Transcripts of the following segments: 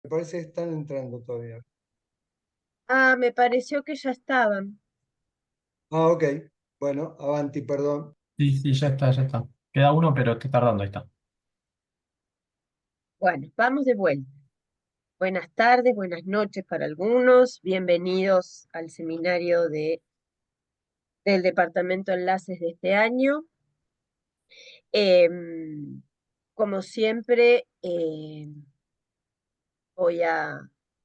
Me parece que están entrando todavía. Ah, me pareció que ya estaban. Ah, ok. Bueno, avanti, perdón. Sí, sí, ya está, ya está. Queda uno, pero está tardando, ahí está. Bueno, vamos de vuelta. Buenas tardes, buenas noches para algunos. Bienvenidos al seminario del Departamento de Enlaces de este año. Como siempre, voy a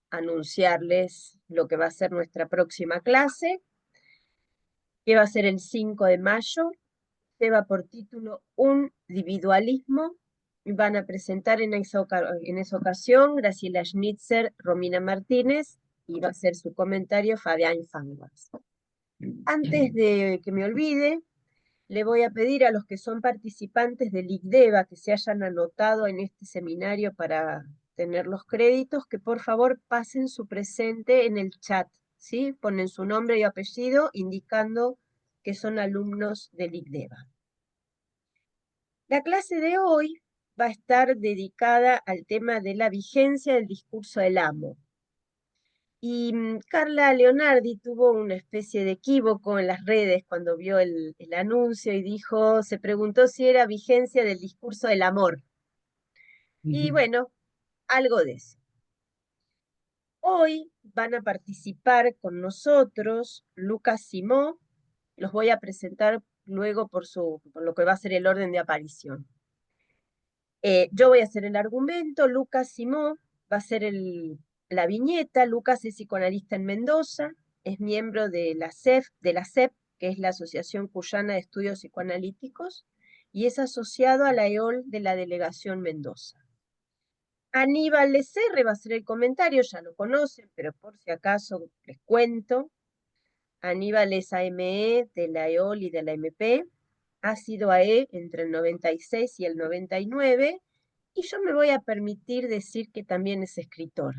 anunciarles lo que va a ser nuestra próxima clase, que va a ser el 5 de mayo. Lleva por título Un individualismo. Van a presentar en esa ocasión Graciela Schnitzer, Romina Martínez, y va a ser su comentario Fabián Fanguas. Antes de que me olvide, le voy a pedir a los que son participantes del ICDEVA que se hayan anotado en este seminario para tener los créditos, que por favor pasen su presente en el chat, ¿sí? Ponen su nombre y apellido indicando que son alumnos del ICDEVA. La clase de hoy va a estar dedicada al tema de la vigencia del discurso del amo. Y Carla Leonardi tuvo una especie de equívoco en las redes cuando vio el anuncio y dijo, se preguntó si era vigencia del discurso del amor. Y Ujú. bueno, algo de eso. Hoy van a participar con nosotros Lucas Simó, los voy a presentar luego por lo que va a ser el orden de aparición. Yo voy a hacer el argumento, Lucas Simó va a ser la viñeta. Lucas es psicoanalista en Mendoza, es miembro de la CEP, que es la Asociación Cuyana de Estudios Psicoanalíticos, y es asociado a la EOL de la Delegación Mendoza. Aníbal Lecerre va a hacer el comentario, ya lo conocen, pero por si acaso les cuento. Aníbal es AME de la EOL y de la MP, ha sido AE entre el 96 y el 99, y yo me voy a permitir decir que también es escritor,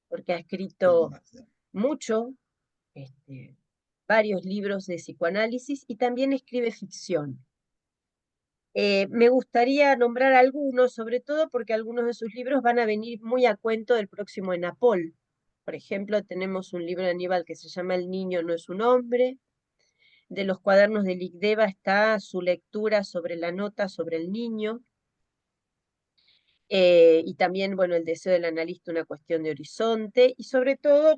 porque ha escrito mucho, varios libros de psicoanálisis y también escribe ficción. Me gustaría nombrar algunos, sobre todo porque algunos de sus libros van a venir muy a cuento del próximo ENAPOL. Por ejemplo, tenemos un libro de Aníbal que se llama El niño no es un hombre. De los cuadernos de ICDEVA está su lectura sobre la nota sobre el niño. Y también, bueno, El deseo del analista, una cuestión de horizonte, y sobre todo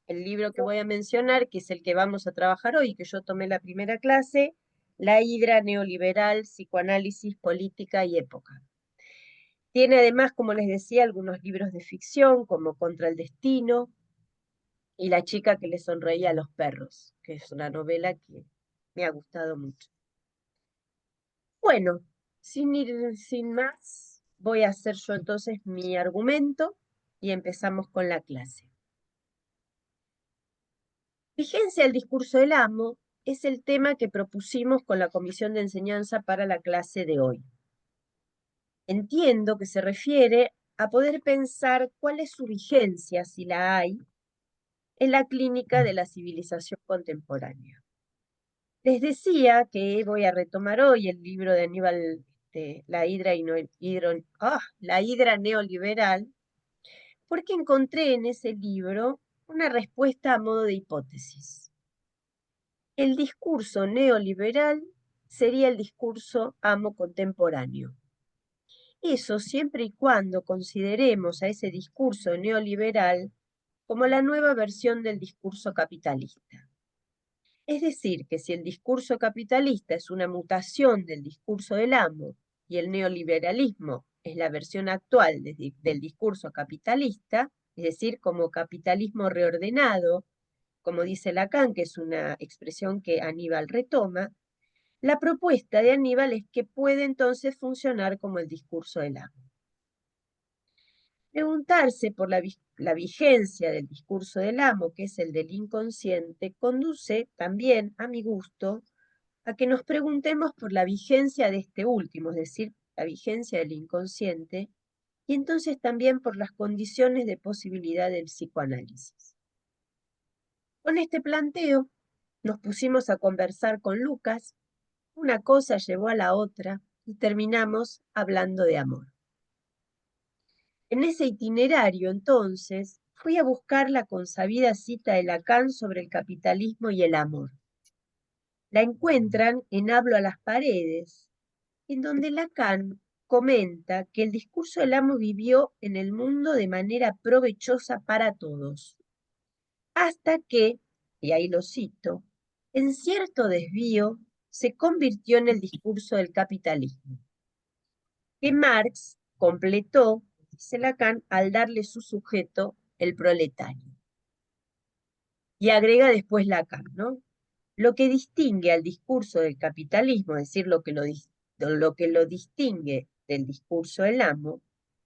el libro que voy a mencionar, que es el que vamos a trabajar hoy, que yo tomé la primera clase, La hidra neoliberal, psicoanálisis, política y época. Tiene además, como les decía, algunos libros de ficción, como Contra el destino y La chica que le sonreía a los perros, que es una novela que me ha gustado mucho. Bueno, sin más, voy a hacer yo entonces mi argumento y empezamos con la clase. Vigencia del discurso del amo es el tema que propusimos con la comisión de enseñanza para la clase de hoy. Entiendo que se refiere a poder pensar cuál es su vigencia, si la hay, en la clínica de la civilización contemporánea. Les decía que voy a retomar hoy el libro de Aníbal, la hidra neoliberal, porque encontré en ese libro una respuesta a modo de hipótesis. El discurso neoliberal sería el discurso amo contemporáneo. Eso siempre y cuando consideremos a ese discurso neoliberal como la nueva versión del discurso capitalista. Es decir, que si el discurso capitalista es una mutación del discurso del amo y el neoliberalismo es la versión actual del discurso capitalista, es decir, como capitalismo reordenado, como dice Lacan, que es una expresión que Aníbal retoma, la propuesta de Aníbal es que puede entonces funcionar como el discurso del amo. Preguntarse por la vigencia del discurso del amo, que es el del inconsciente, conduce también, a mi gusto, a que nos preguntemos por la vigencia de este último, es decir, la vigencia del inconsciente, y entonces también por las condiciones de posibilidad del psicoanálisis. Con este planteo, nos pusimos a conversar con Lucas, una cosa llevó a la otra y terminamos hablando de amor. En ese itinerario, entonces, fui a buscar la consabida cita de Lacan sobre el capitalismo y el amor. La encuentran en Hablo a las paredes, en donde Lacan comenta que el discurso del amo vivió en el mundo de manera provechosa para todos, hasta que, y ahí lo cito, en cierto desvío se convirtió en el discurso del capitalismo, que Marx completó, dice Lacan, al darle su sujeto, el proletario. Y agrega después Lacan, ¿no? Lo que distingue al discurso del capitalismo, es decir, lo que lo distingue del discurso del amo,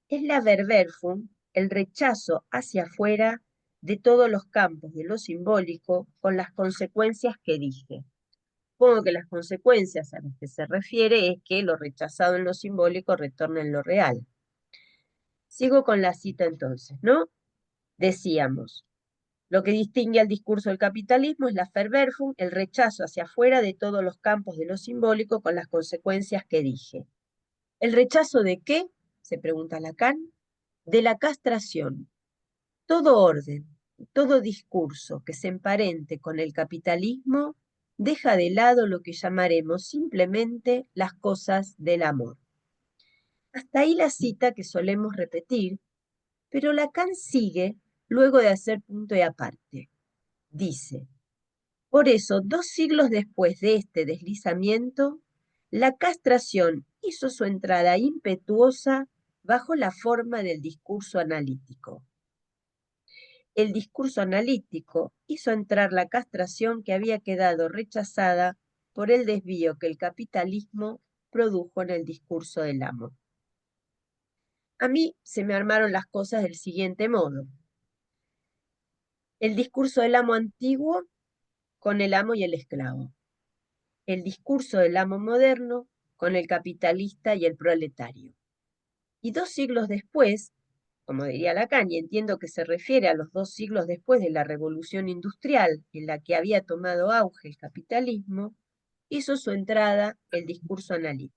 es la Verwerfung, el rechazo hacia afuera de todos los campos de lo simbólico con las consecuencias que dije. Supongo que las consecuencias a las que se refiere es que lo rechazado en lo simbólico retorna en lo real. Sigo con la cita entonces, ¿no? Decíamos, lo que distingue al discurso del capitalismo es la Verwerfung, el rechazo hacia afuera de todos los campos de lo simbólico con las consecuencias que dije. ¿El rechazo de qué? Se pregunta Lacan. De la castración. Todo orden, todo discurso que se emparente con el capitalismo deja de lado lo que llamaremos simplemente las cosas del amor. Hasta ahí la cita que solemos repetir, pero Lacan sigue luego de hacer punto y aparte. Dice, por eso, 2 siglos después de este deslizamiento, la castración hizo su entrada impetuosa bajo la forma del discurso analítico. El discurso analítico hizo entrar la castración que había quedado rechazada por el desvío que el capitalismo produjo en el discurso del amo. A mí se me armaron las cosas del siguiente modo. El discurso del amo antiguo con el amo y el esclavo. El discurso del amo moderno con el capitalista y el proletario. Y 2 siglos después, como diría Lacan, y entiendo que se refiere a los 2 siglos después de la revolución industrial en la que había tomado auge el capitalismo, hizo su entrada el discurso analítico.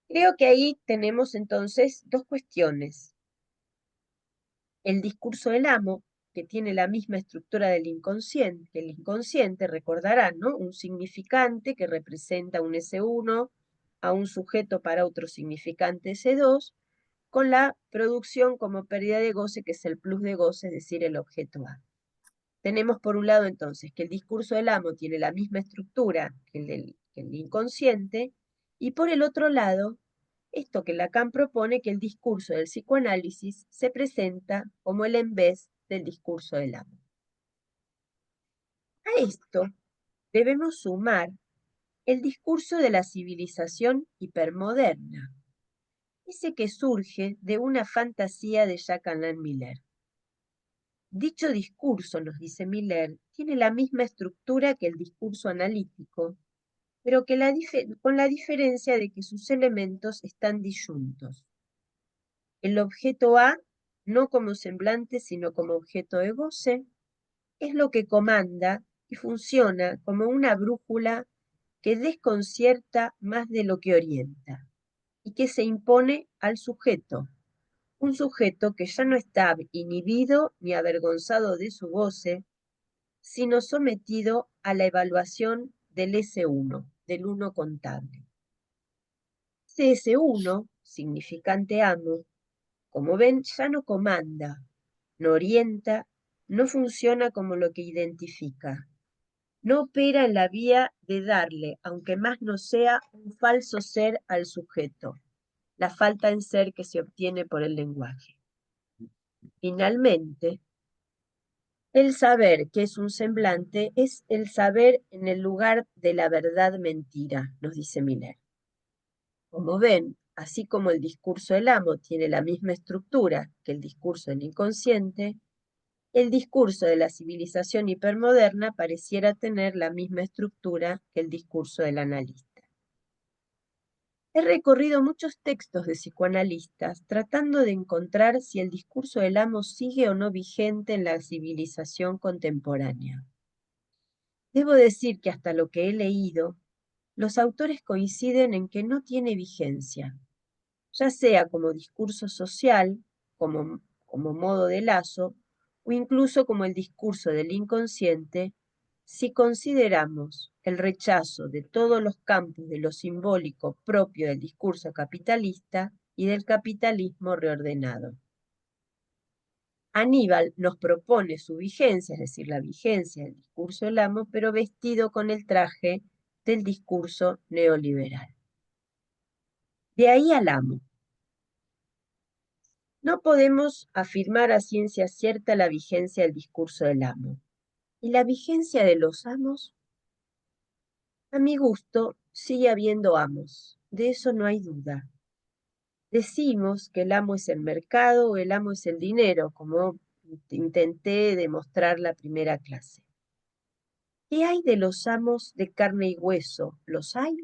Creo que ahí tenemos entonces 2 cuestiones. El discurso del amo, que tiene la misma estructura del inconsciente, que el inconsciente, recordarán, ¿no? Un significante que representa un S1 a un sujeto para otro significante S2, con la producción como pérdida de goce, que es el plus de goce, es decir, el objeto A. Tenemos por un lado entonces que el discurso del amo tiene la misma estructura que el inconsciente, y por el otro lado, esto que Lacan propone, que el discurso del psicoanálisis se presenta como el en vez del discurso del amo. A esto debemos sumar el discurso de la civilización hipermoderna, ese que surge de una fantasía de Jacques Alain Miller. Dicho discurso, nos dice Miller, tiene la misma estructura que el discurso analítico, pero que con la diferencia de que sus elementos están disyuntos. El objeto A, no como semblante, sino como objeto de goce, es lo que comanda y funciona como una brújula que desconcierta más de lo que orienta, y que se impone al sujeto, un sujeto que ya no está inhibido ni avergonzado de su goce, sino sometido a la evaluación del S1, del uno contable. Ese S1, significante amo, como ven, ya no comanda, no orienta, no funciona como lo que identifica. No opera en la vía de darle, aunque más no sea, un falso ser al sujeto, la falta en ser que se obtiene por el lenguaje. Finalmente, el saber que es un semblante es el saber en el lugar de la verdad mentira, nos dice Miller. Como ven, así como el discurso del amo tiene la misma estructura que el discurso del inconsciente, el discurso de la civilización hipermoderna pareciera tener la misma estructura que el discurso del analista. He recorrido muchos textos de psicoanalistas tratando de encontrar si el discurso del amo sigue o no vigente en la civilización contemporánea. Debo decir que hasta lo que he leído, los autores coinciden en que no tiene vigencia. ya sea como discurso social, como modo de lazo, o incluso como el discurso del inconsciente, si consideramos el rechazo de todos los campos de lo simbólico propio del discurso capitalista y del capitalismo reordenado. Aníbal nos propone su vigencia, es decir, la vigencia del discurso del amo, pero vestido con el traje del discurso neoliberal. De ahí al amo. No podemos afirmar a ciencia cierta la vigencia del discurso del amo. ¿Y la vigencia de los amos? A mi gusto, sigue habiendo amos, de eso no hay duda. Decimos que el amo es el mercado o el amo es el dinero, como intenté demostrar la primera clase. ¿Qué hay de los amos de carne y hueso? ¿Los hay?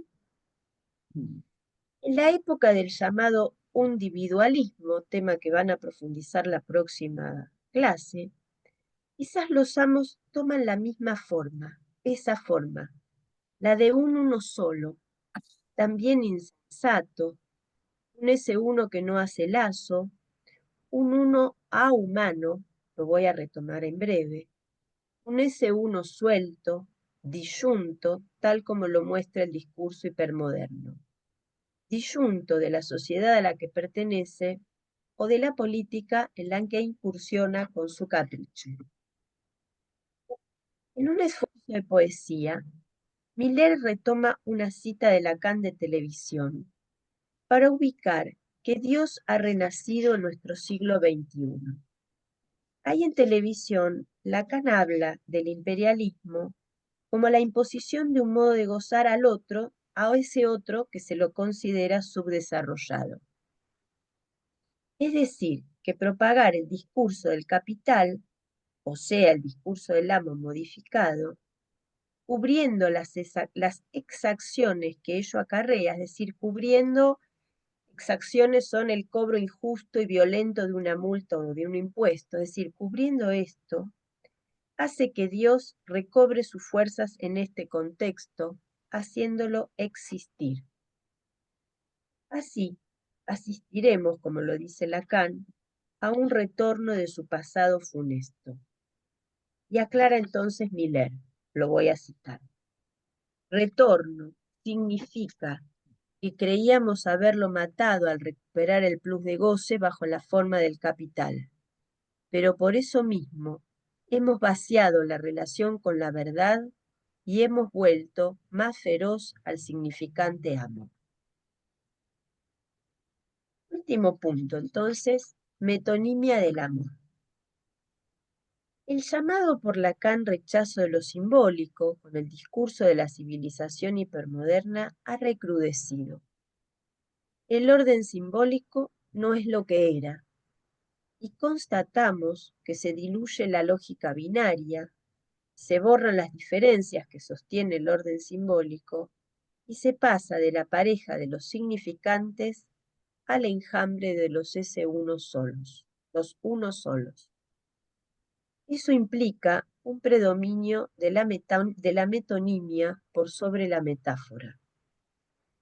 En la época del llamado individualismo, tema que van a profundizar la próxima clase, quizás los amos toman la misma forma, esa forma, la de un uno solo, también insensato, un ese uno que no hace lazo, un uno ahumano, lo voy a retomar en breve, un ese uno suelto, disyunto, tal como lo muestra el discurso hipermoderno. Disyunto de la sociedad a la que pertenece o de la política en la que incursiona con su capricho. En un esfuerzo de poesía, Miller retoma una cita de Lacan de televisión para ubicar que Dios ha renacido en nuestro siglo XXI. Ahí en televisión, Lacan habla del imperialismo como la imposición de un modo de gozar al otro, a ese otro que se lo considera subdesarrollado. Es decir, que propagar el discurso del capital, o sea, el discurso del amo modificado, cubriendo las exacciones que ello acarrea, es decir, cubriendo exacciones son el cobro injusto y violento de una multa o de un impuesto, es decir, cubriendo esto, hace que Dios recobre sus fuerzas en este contexto, haciéndolo existir. Así, asistiremos, como lo dice Lacan, a un retorno de su pasado funesto. Y aclara entonces Miller, lo voy a citar. Retorno significa que creíamos haberlo matado al recuperar el plus de goce bajo la forma del capital. Pero por eso mismo hemos vaciado la relación con la verdad y hemos vuelto más feroz al significante amo. Último punto, entonces, metonimia del amor. El llamado por Lacan rechazo de lo simbólico, con el discurso de la civilización hipermoderna, ha recrudecido. El orden simbólico no es lo que era, y constatamos que se diluye la lógica binaria, se borran las diferencias que sostiene el orden simbólico, y se pasa de la pareja de los significantes al enjambre de los S1 solos, los unos solos. Eso implica un predominio de la metonimia por sobre la metáfora.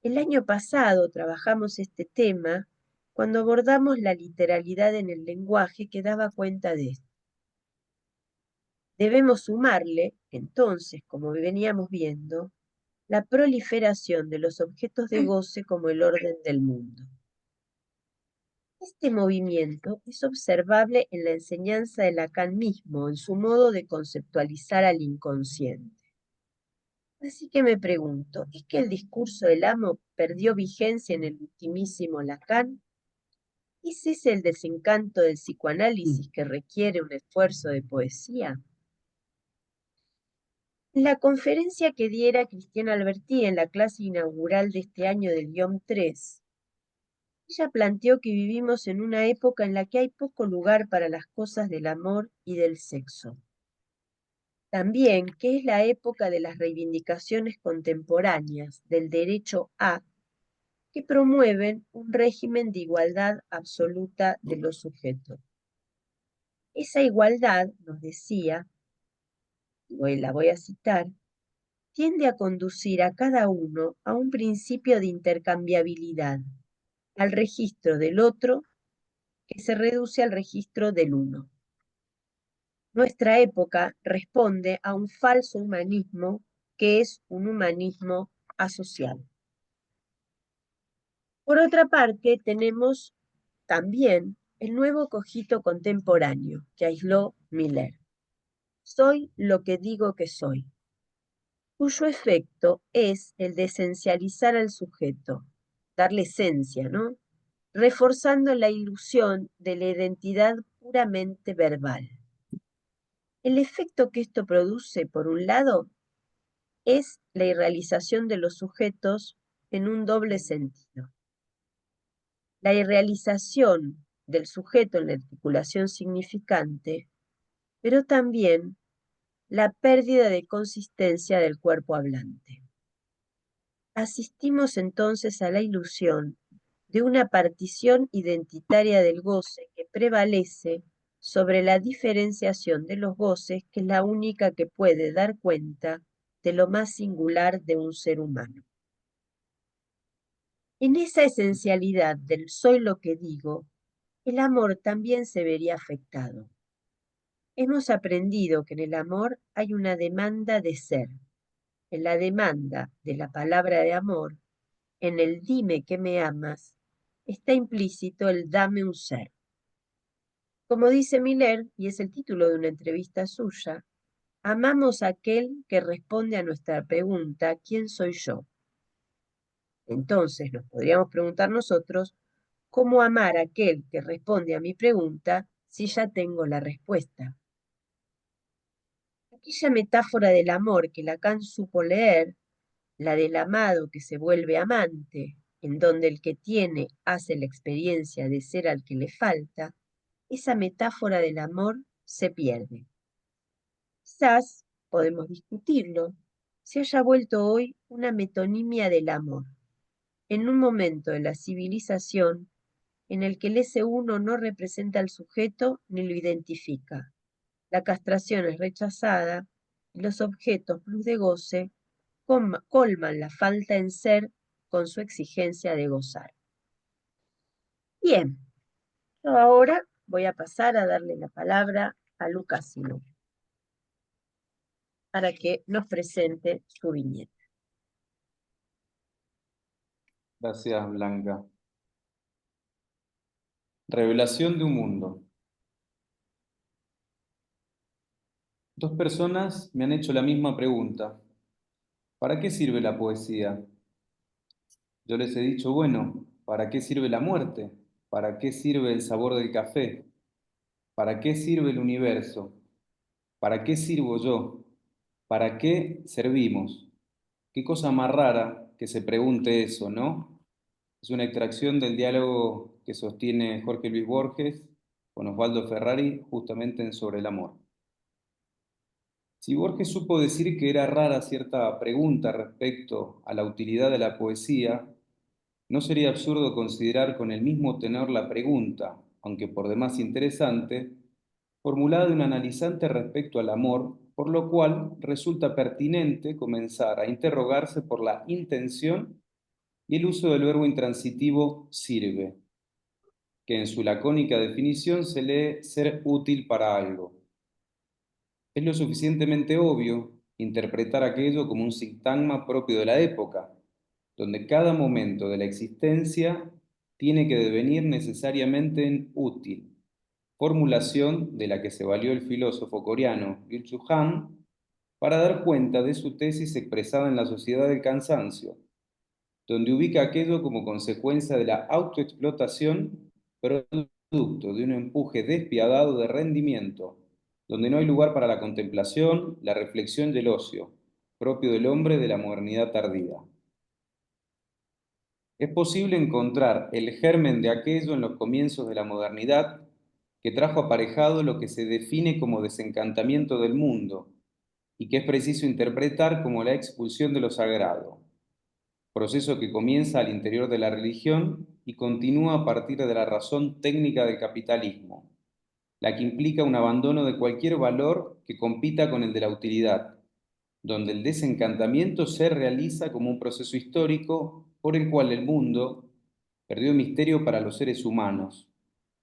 El año pasado trabajamos este tema cuando abordamos la literalidad en el lenguaje que daba cuenta de esto. Debemos sumarle, entonces, como veníamos viendo, la proliferación de los objetos de goce como el orden del mundo. Este movimiento es observable en la enseñanza de Lacan mismo, en su modo de conceptualizar al inconsciente. Así que me pregunto, ¿es que el discurso del amo perdió vigencia en el ultimísimo Lacan? ¿Es ese el desencanto del psicoanálisis que requiere un esfuerzo de poesía? En la conferencia que diera Cristina Albertí en la clase inaugural de este año del guión 3, ella planteó que vivimos en una época en la que hay poco lugar para las cosas del amor y del sexo. También que es la época de las reivindicaciones contemporáneas del derecho a, que promueven un régimen de igualdad absoluta de los sujetos. Esa igualdad, nos decía, y la voy a citar, tiende a conducir a cada uno a un principio de intercambiabilidad, al registro del otro, que se reduce al registro del uno. Nuestra época responde a un falso humanismo que es un humanismo asocial. Por otra parte, tenemos también el nuevo cogito contemporáneo que aisló Miller. Soy lo que digo que soy, cuyo efecto es el de esencializar al sujeto, darle esencia, ¿no? Reforzando la ilusión de la identidad puramente verbal. El efecto que esto produce, por un lado, es la irrealización de los sujetos en un doble sentido. La irrealización del sujeto en la articulación significante, pero también la pérdida de consistencia del cuerpo hablante. Asistimos entonces a la ilusión de una partición identitaria del goce que prevalece sobre la diferenciación de los goces, que es la única que puede dar cuenta de lo más singular de un ser humano. En esa esencialidad del soy lo que digo, el amor también se vería afectado. Hemos aprendido que en el amor hay una demanda de ser. En la demanda de la palabra de amor, en el dime que me amas, está implícito el dame un ser. Como dice Miller, y es el título de una entrevista suya, amamos a aquel que responde a nuestra pregunta, ¿quién soy yo? Entonces nos podríamos preguntar nosotros, ¿cómo amar a aquel que responde a mi pregunta si ya tengo la respuesta? Aquella metáfora del amor que Lacan supo leer, la del amado que se vuelve amante, en donde el que tiene hace la experiencia de ser al que le falta, esa metáfora del amor se pierde. Quizás, podemos discutirlo, se haya vuelto hoy una metonimia del amor, en un momento de la civilización en el que el ese uno no representa al sujeto ni lo identifica. La castración es rechazada y los objetos plus de goce colman la falta en ser con su exigencia de gozar. Bien, yo ahora voy a pasar a darle la palabra a Lucas Sino para que nos presente su viñeta. Gracias, Blanca. Revelación de un mundo. Dos personas me han hecho la misma pregunta. ¿Para qué sirve la poesía? Yo les he dicho, bueno, ¿para qué sirve la muerte? ¿Para qué sirve el sabor del café? ¿Para qué sirve el universo? ¿Para qué sirvo yo? ¿Para qué servimos? Qué cosa más rara que se pregunte eso, ¿no? Es una extracción del diálogo que sostiene Jorge Luis Borges con Osvaldo Ferrari justamente en Sobre el amor. Si Borges supo decir que era rara cierta pregunta respecto a la utilidad de la poesía, no sería absurdo considerar con el mismo tenor la pregunta, aunque por demás interesante, formulada de un analizante respecto al amor, por lo cual resulta pertinente comenzar a interrogarse por la intención y el uso del verbo intransitivo sirve, que en su lacónica definición se lee ser útil para algo. Es lo suficientemente obvio interpretar aquello como un sintagma propio de la época, donde cada momento de la existencia tiene que devenir necesariamente en útil, formulación de la que se valió el filósofo coreano Byung-Chul Han para dar cuenta de su tesis expresada en La sociedad del cansancio, donde ubica aquello como consecuencia de la autoexplotación, producto de un empuje despiadado de rendimiento, donde no hay lugar para la contemplación, la reflexión y el ocio, propio del hombre de la modernidad tardía. Es posible encontrar el germen de aquello en los comienzos de la modernidad, que trajo aparejado lo que se define como desencantamiento del mundo, y que es preciso interpretar como la expulsión de lo sagrado, proceso que comienza al interior de la religión y continúa a partir de la razón técnica del capitalismo, la que implica un abandono de cualquier valor que compita con el de la utilidad, donde el desencantamiento se realiza como un proceso histórico por el cual el mundo, perdió misterio para los seres humanos,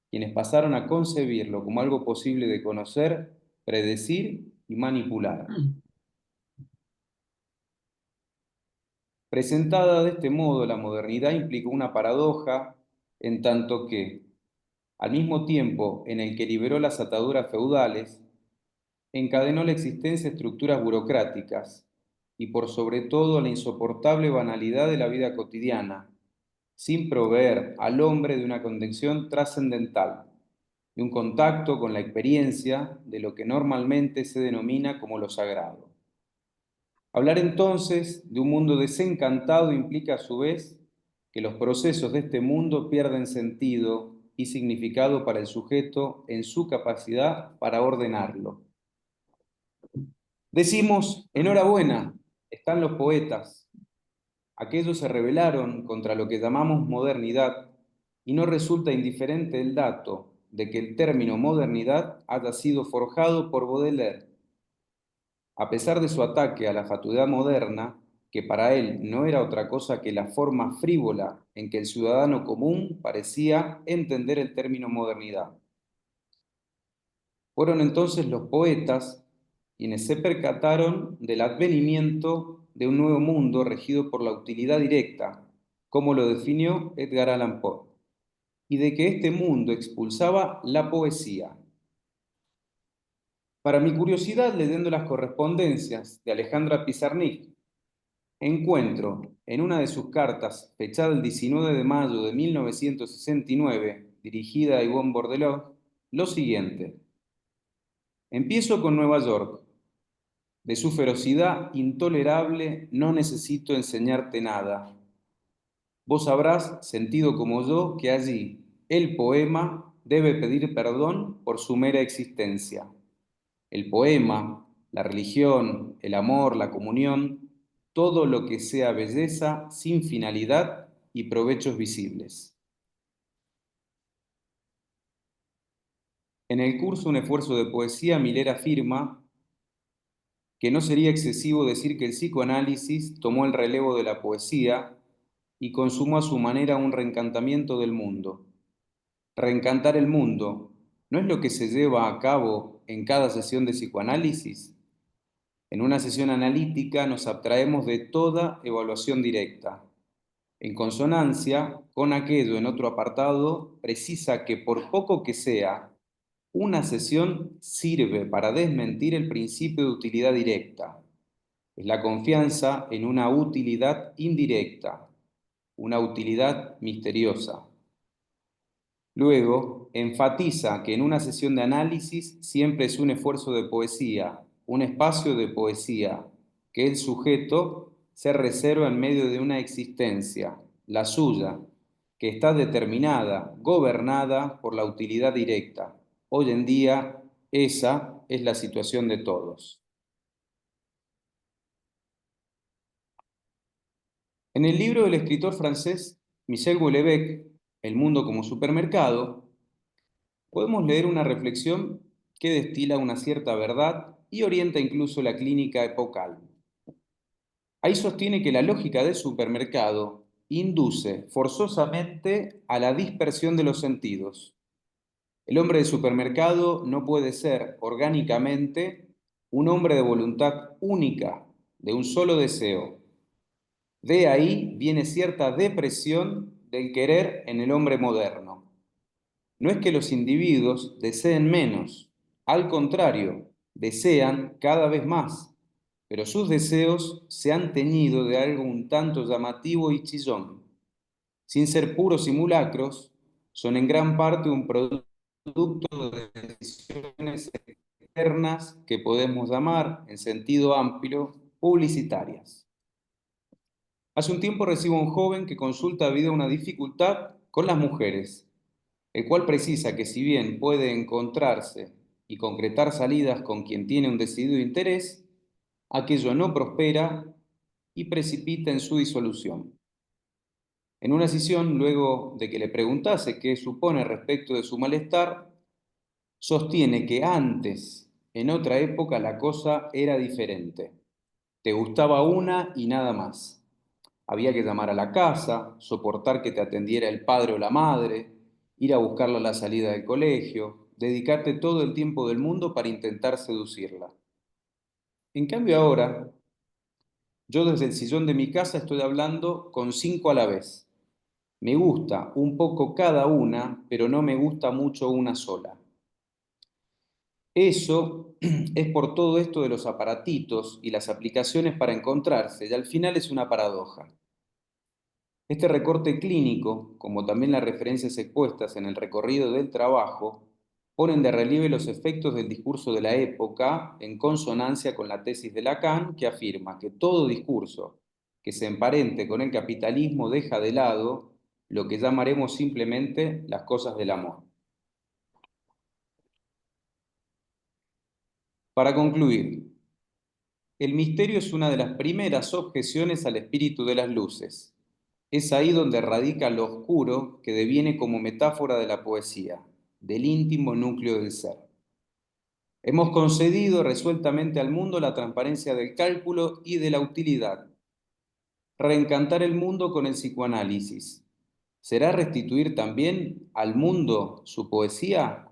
quienes pasaron a concebirlo como algo posible de conocer, predecir y manipular. Presentada de este modo, la modernidad implicó una paradoja en tanto que, al mismo tiempo en el que liberó las ataduras feudales, encadenó la existencia de estructuras burocráticas y por sobre todo la insoportable banalidad de la vida cotidiana, sin proveer al hombre de una condición trascendental, de un contacto con la experiencia de lo que normalmente se denomina como lo sagrado. Hablar entonces de un mundo desencantado implica a su vez que los procesos de este mundo pierden sentido y significado para el sujeto en su capacidad para ordenarlo. Decimos, enhorabuena, están los poetas. Aquellos se rebelaron contra lo que llamamos modernidad y no resulta indiferente el dato de que el término modernidad haya sido forjado por Baudelaire. A pesar de su ataque a la fatuidad moderna, que para él no era otra cosa que la forma frívola en que el ciudadano común parecía entender el término modernidad. Fueron entonces los poetas quienes se percataron del advenimiento de un nuevo mundo regido por la utilidad directa, como lo definió Edgar Allan Poe, y de que este mundo expulsaba la poesía. Para mi curiosidad, leyendo las correspondencias de Alejandra Pizarnik, encuentro en una de sus cartas, fechada el 19 de mayo de 1969, dirigida a Yvonne Bordelot, lo siguiente. Empiezo con Nueva York. De su ferocidad intolerable no necesito enseñarte nada. Vos habrás sentido como yo que allí el poema debe pedir perdón por su mera existencia. El poema, la religión, el amor, la comunión, todo lo que sea belleza sin finalidad y provechos visibles. En el curso Un esfuerzo de poesía, Miller afirma que no sería excesivo decir que el psicoanálisis tomó el relevo de la poesía y consumó a su manera un reencantamiento del mundo. Reencantar el mundo, ¿no es lo que se lleva a cabo en cada sesión de psicoanálisis? En una sesión analítica nos abstraemos de toda evaluación directa. En consonancia con aquello en otro apartado, precisa que por poco que sea, una sesión sirve para desmentir el principio de utilidad directa. Es la confianza en una utilidad indirecta, una utilidad misteriosa. Luego, enfatiza que en una sesión de análisis siempre es un esfuerzo de poesía, un espacio de poesía, que el sujeto se reserva en medio de una existencia, la suya, que está determinada, gobernada por la utilidad directa. Hoy en día, esa es la situación de todos. En el libro del escritor francés Michel Houellebecq, El mundo como supermercado, podemos leer una reflexión que destila una cierta verdad y orienta incluso la clínica epocal. Ahí sostiene que la lógica del supermercado induce forzosamente a la dispersión de los sentidos. El hombre del supermercado no puede ser orgánicamente un hombre de voluntad única, de un solo deseo. De ahí viene cierta depresión del querer en el hombre moderno. No es que los individuos deseen menos, al contrario, desean cada vez más, pero sus deseos se han teñido de algo un tanto llamativo y chillón. Sin ser puros simulacros, son en gran parte un producto de decisiones externas que podemos llamar, en sentido amplio, publicitarias. Hace un tiempo recibo a un joven que consulta debido a una dificultad con las mujeres, el cual precisa que si bien puede encontrarse y concretar salidas con quien tiene un decidido interés, aquello no prospera y precipita en su disolución. En una sesión, luego de que le preguntase qué supone respecto de su malestar, sostiene que antes, en otra época, la cosa era diferente. Te gustaba una y nada más. Había que llamar a la casa, soportar que te atendiera el padre o la madre, ir a buscarla a la salida del colegio, dedicarte todo el tiempo del mundo para intentar seducirla. En cambio ahora, yo desde el sillón de mi casa estoy hablando con 5 a la vez. Me gusta un poco cada una, pero no me gusta mucho una sola. Eso es por todo esto de los aparatitos y las aplicaciones para encontrarse, y al final es una paradoja. Este recorte clínico, como también las referencias expuestas en el recorrido del trabajo, ponen de relieve los efectos del discurso de la época en consonancia con la tesis de Lacan, que afirma que todo discurso que se emparente con el capitalismo deja de lado lo que llamaremos simplemente las cosas del amor. Para concluir, el misterio es una de las primeras objeciones al espíritu de las luces. Es ahí donde radica lo oscuro que deviene como metáfora de la poesía, del íntimo núcleo del ser. Hemos concedido resueltamente al mundo la transparencia del cálculo y de la utilidad. Reencantar el mundo con el psicoanálisis. ¿Será restituir también al mundo su poesía?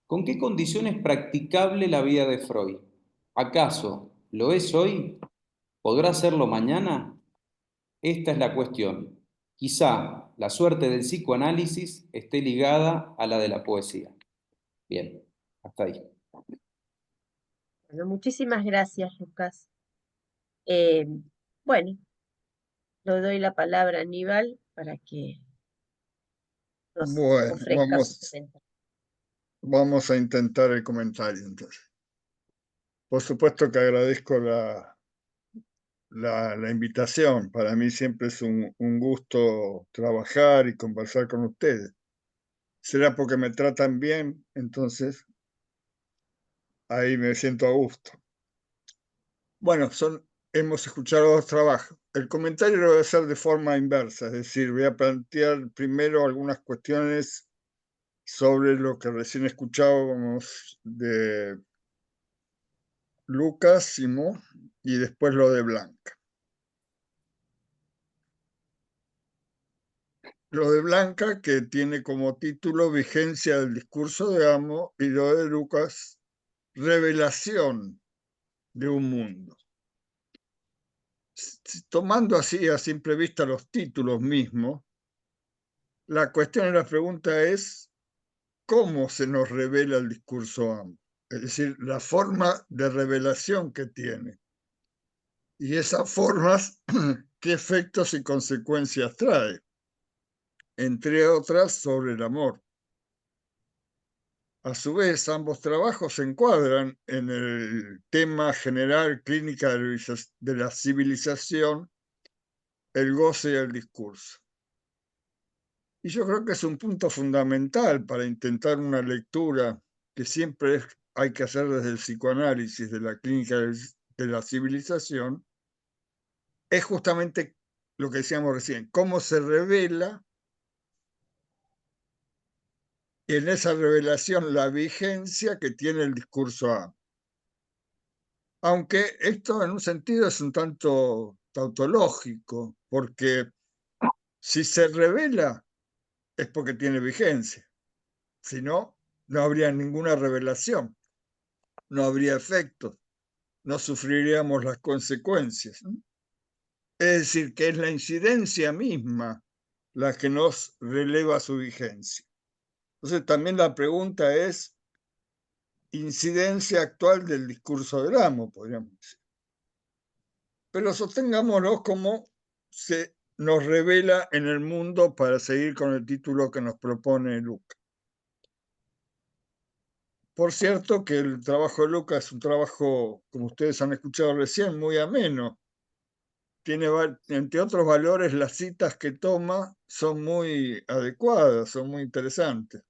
¿Con qué condición es practicable la vida de Freud? ¿Acaso lo es hoy? ¿Podrá serlo mañana? Esta es la cuestión. Quizá la suerte del psicoanálisis esté ligada a la de la poesía. Bien, hasta ahí. Bueno, muchísimas gracias, Lucas. Eh, bueno, le doy la palabra a Aníbal para que nos Bueno, ofrezca su comentario. vamos a intentar el comentario entonces. Por supuesto que agradezco la invitación. Para mí siempre es un gusto trabajar y conversar con ustedes. Será porque me tratan bien, entonces ahí me siento a gusto. Bueno, hemos escuchado dos trabajos. El comentario lo voy a hacer de forma inversa, es decir, voy a plantear primero algunas cuestiones sobre lo que recién escuchábamos de Lucas, Simón, y después lo de Blanca. Lo de Blanca, que tiene como título Vigencia del discurso de Amo, y lo de Lucas, Revelación de un mundo. Tomando así a simple vista los títulos mismos, la cuestión y la pregunta es, ¿cómo se nos revela el discurso Amo? Es decir, la forma de revelación que tiene. Y esas formas, ¿qué efectos y consecuencias trae? Entre otras, sobre el amor. A su vez, ambos trabajos se encuadran en el tema general clínica de la civilización, el goce y el discurso. Y yo creo que es un punto fundamental para intentar una lectura que siempre hay que hacer desde el psicoanálisis de la clínica de la civilización, es justamente lo que decíamos recién, cómo se revela en esa revelación la vigencia que tiene el discurso A. Aunque esto en un sentido es un tanto tautológico, porque si se revela es porque tiene vigencia. Si no, no habría ninguna revelación, no habría efectos, no sufriríamos las consecuencias. Es decir, que es la incidencia misma la que nos releva su vigencia. Entonces también la pregunta es incidencia actual del discurso del amo, podríamos decir. Pero sostengámoslo como se nos revela en el mundo para seguir con el título que nos propone Lucas. Por cierto que el trabajo de Lucas es un trabajo, como ustedes han escuchado recién, muy ameno. Tiene, entre otros valores, las citas que toma son muy adecuadas, son muy interesantes.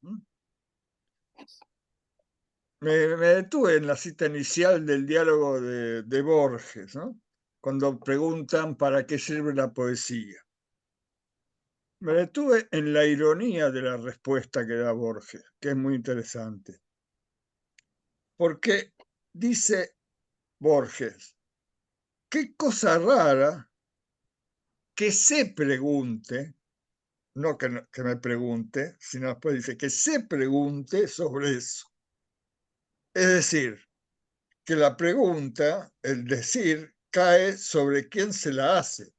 Me detuve en la cita inicial del diálogo de Borges, ¿no? Cuando preguntan para qué sirve la poesía. Me detuve en la ironía de la respuesta que da Borges, que es muy interesante. Porque dice Borges, qué cosa rara que se pregunte, no que me pregunte, sino después dice que se pregunte sobre eso. Es decir, que la pregunta, el decir, cae sobre quién se la hace.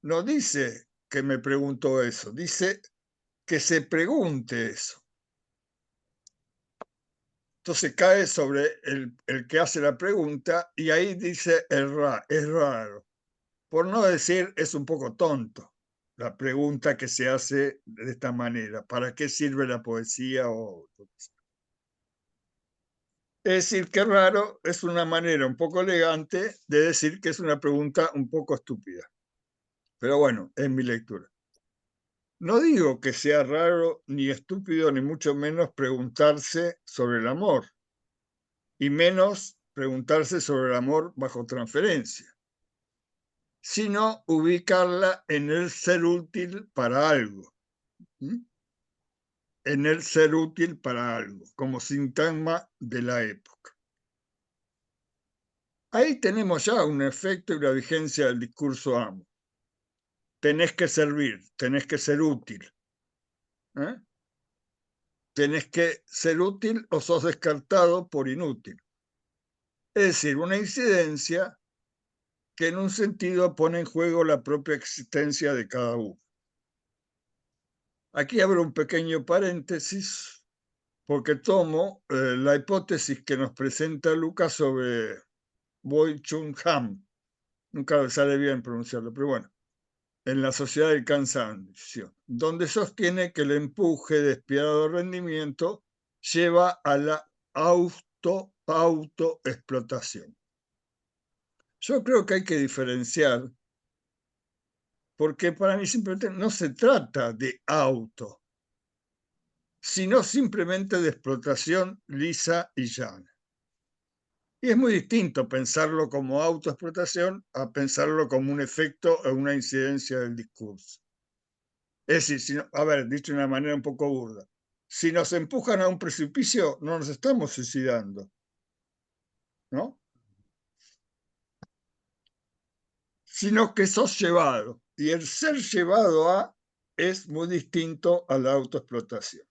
No dice que me preguntó eso, dice que se pregunte eso. Entonces cae sobre el que hace la pregunta y ahí dice es raro. Por no decir es un poco tonto la pregunta que se hace de esta manera. ¿Para qué sirve la poesía? Es decir, que raro es una manera un poco elegante de decir que es una pregunta un poco estúpida. Pero bueno, es mi lectura. No digo que sea raro ni estúpido, ni mucho menos preguntarse sobre el amor, y menos preguntarse sobre el amor bajo transferencia, sino ubicarla en el ser útil para algo. En el ser útil para algo, como sintagma de la época. Ahí tenemos ya un efecto y una vigencia del discurso amo. Tenés que servir, tenés que ser útil. Tenés que ser útil o sos descartado por inútil. Es decir, una incidencia que en un sentido pone en juego la propia existencia de cada uno. Aquí abro un pequeño paréntesis porque tomo la hipótesis que nos presenta Lucas sobre Boy Chung Ham. Nunca sale bien pronunciarlo, pero bueno, en la sociedad del cansancio, donde sostiene que el empuje de despiadado rendimiento lleva a la autoexplotación. Yo creo que hay que diferenciar, porque para mí simplemente no se trata de auto, sino simplemente de explotación lisa y llana. Y es muy distinto pensarlo como autoexplotación a pensarlo como un efecto o una incidencia del discurso. Es decir, a ver, dicho de una manera un poco burda, si nos empujan a un precipicio, no nos estamos suicidando, ¿no? Sino que sos llevado. Y el ser llevado a es muy distinto a la autoexplotación.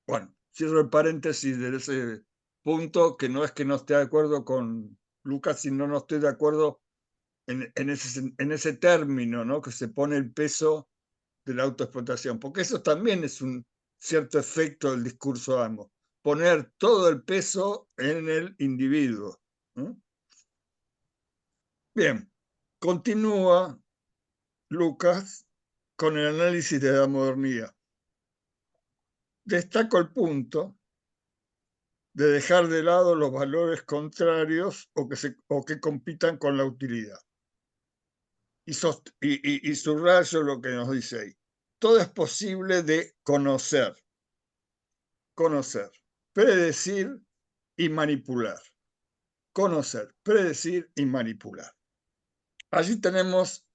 Bueno, cierro el paréntesis de ese punto, que no es que no esté de acuerdo con Lucas, sino no estoy de acuerdo en ese término, ¿no? Que se pone el peso de la autoexplotación, porque eso también es un cierto efecto del discurso amo, poner todo el peso en el individuo. Bien, continúa Lucas con el análisis de la modernidad. Destaco el punto de dejar de lado los valores contrarios o que compitan con la utilidad. Y subrayo lo que nos dice ahí. Todo es posible de conocer, predecir y manipular. Conocer, predecir y manipular. Allí tenemos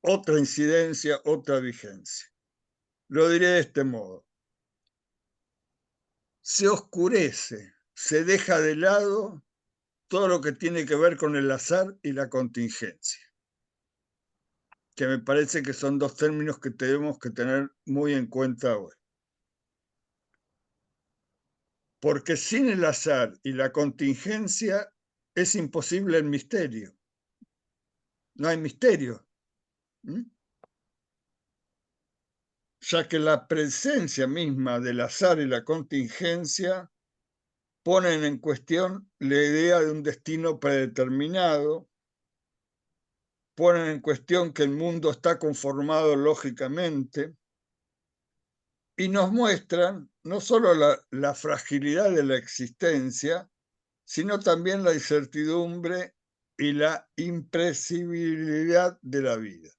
otra incidencia, otra vigencia. Lo diré de este modo. Se oscurece, se deja de lado todo lo que tiene que ver con el azar y la contingencia, que me parece que son dos términos que tenemos que tener muy en cuenta hoy. Porque sin el azar y la contingencia es imposible el misterio. No hay misterio. Ya que la presencia misma del azar y la contingencia ponen en cuestión la idea de un destino predeterminado, ponen en cuestión que el mundo está conformado lógicamente y nos muestran no solo la fragilidad de la existencia, sino también la incertidumbre y la imprevisibilidad de la vida.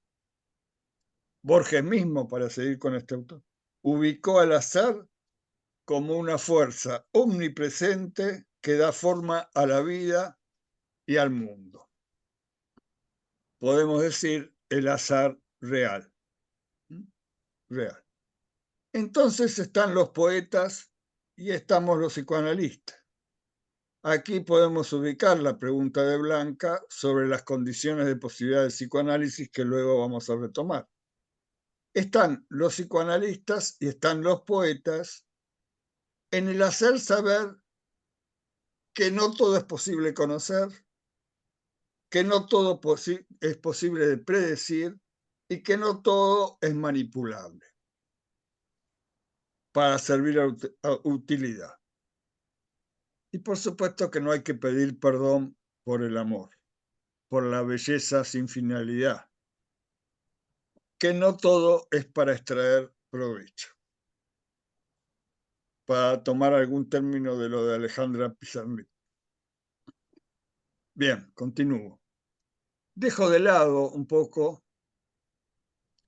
Borges mismo, para seguir con este autor, ubicó al azar como una fuerza omnipresente que da forma a la vida y al mundo. Podemos decir el azar real. Real. Entonces están los poetas y estamos los psicoanalistas. Aquí podemos ubicar la pregunta de Blanca sobre las condiciones de posibilidad del psicoanálisis que luego vamos a retomar. Están los psicoanalistas y están los poetas en el hacer saber que no todo es posible conocer, que no todo es posible de predecir y que no todo es manipulable para servir a utilidad. Y por supuesto que no hay que pedir perdón por el amor, por la belleza sin finalidad, que no todo es para extraer provecho. Para tomar algún término de lo de Alejandra Pizarnik. Bien, continúo. Dejo de lado un poco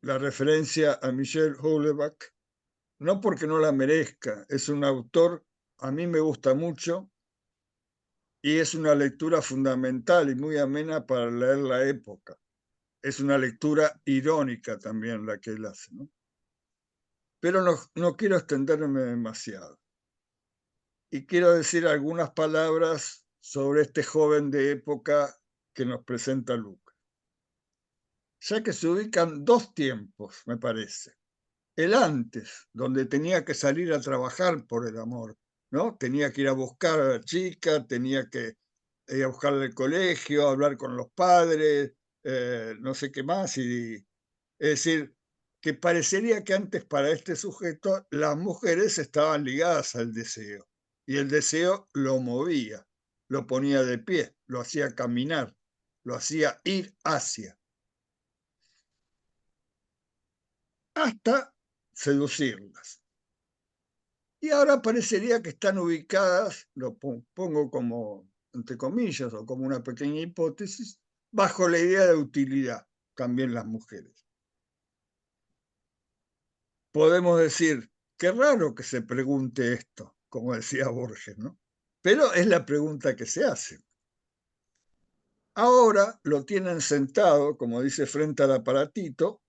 la referencia a Michel Houellebecq, no porque no la merezca, es un autor, a mí me gusta mucho, y es una lectura fundamental y muy amena para leer la época. Es una lectura irónica también la que él hace, ¿no? Pero no quiero extenderme demasiado. Y quiero decir algunas palabras sobre este joven de época que nos presenta Lucas. Ya que se ubican dos tiempos, me parece. El antes, donde tenía que salir a trabajar por el amor, ¿no? Tenía que ir a buscar a la chica, tenía que ir a buscarle al colegio, hablar con los padres, no sé qué más. Es decir, que parecería que antes para este sujeto las mujeres estaban ligadas al deseo y el deseo lo movía, lo ponía de pie, lo hacía caminar, lo hacía ir hacia, hasta seducirlas. Y ahora parecería que están ubicadas, lo pongo como entre comillas o como una pequeña hipótesis, bajo la idea de utilidad, también las mujeres. Podemos decir, qué raro que se pregunte esto, como decía Borges, ¿no? Pero es la pregunta que se hace. Ahora lo tienen sentado, como dice, frente al aparatito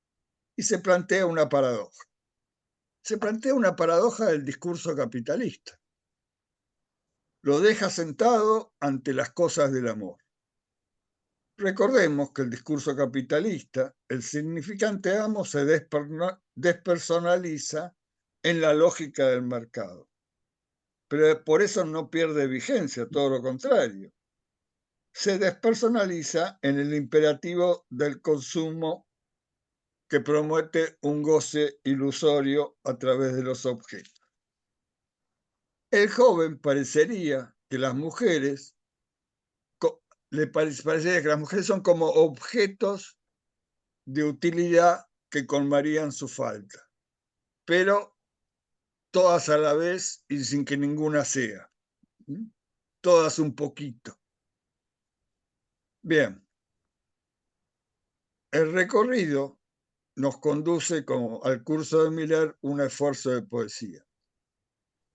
y se plantea una paradoja. Se plantea una paradoja del discurso capitalista. Lo deja sentado ante las cosas del amor. Recordemos que el discurso capitalista, el significante amo se despersonaliza en la lógica del mercado. Pero por eso no pierde vigencia, todo lo contrario. Se despersonaliza en el imperativo del consumo que promueve un goce ilusorio a través de los objetos. El joven parecería que las mujeres, parecería que las mujeres son como objetos de utilidad que colmarían su falta, pero todas a la vez y sin que ninguna sea. Todas un poquito. Bien. El recorrido nos conduce como al curso de Miller un esfuerzo de poesía.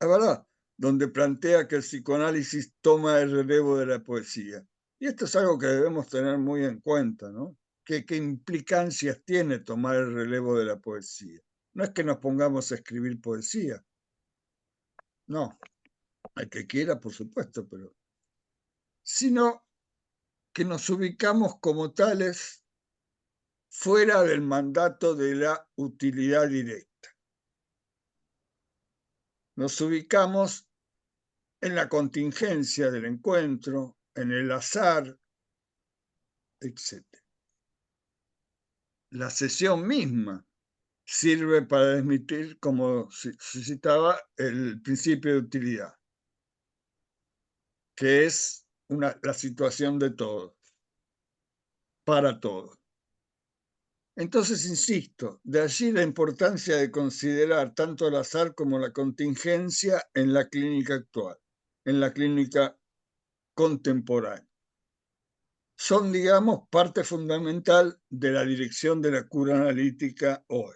La verdad, donde plantea que el psicoanálisis toma el relevo de la poesía. Y esto es algo que debemos tener muy en cuenta, ¿no? ¿Qué implicancias tiene tomar el relevo de la poesía? No es que nos pongamos a escribir poesía. No, el que quiera, por supuesto, pero... Sino que nos ubicamos como tales fuera del mandato de la utilidad directa. Nos ubicamos en la contingencia del encuentro, en el azar, etc. La sesión misma sirve para desmitir, como se citaba, el principio de utilidad, que es la situación de todos, para todos. Entonces, insisto, de allí la importancia de considerar tanto el azar como la contingencia en la clínica actual, en la clínica contemporánea. Son, digamos, parte fundamental de la dirección de la cura analítica hoy.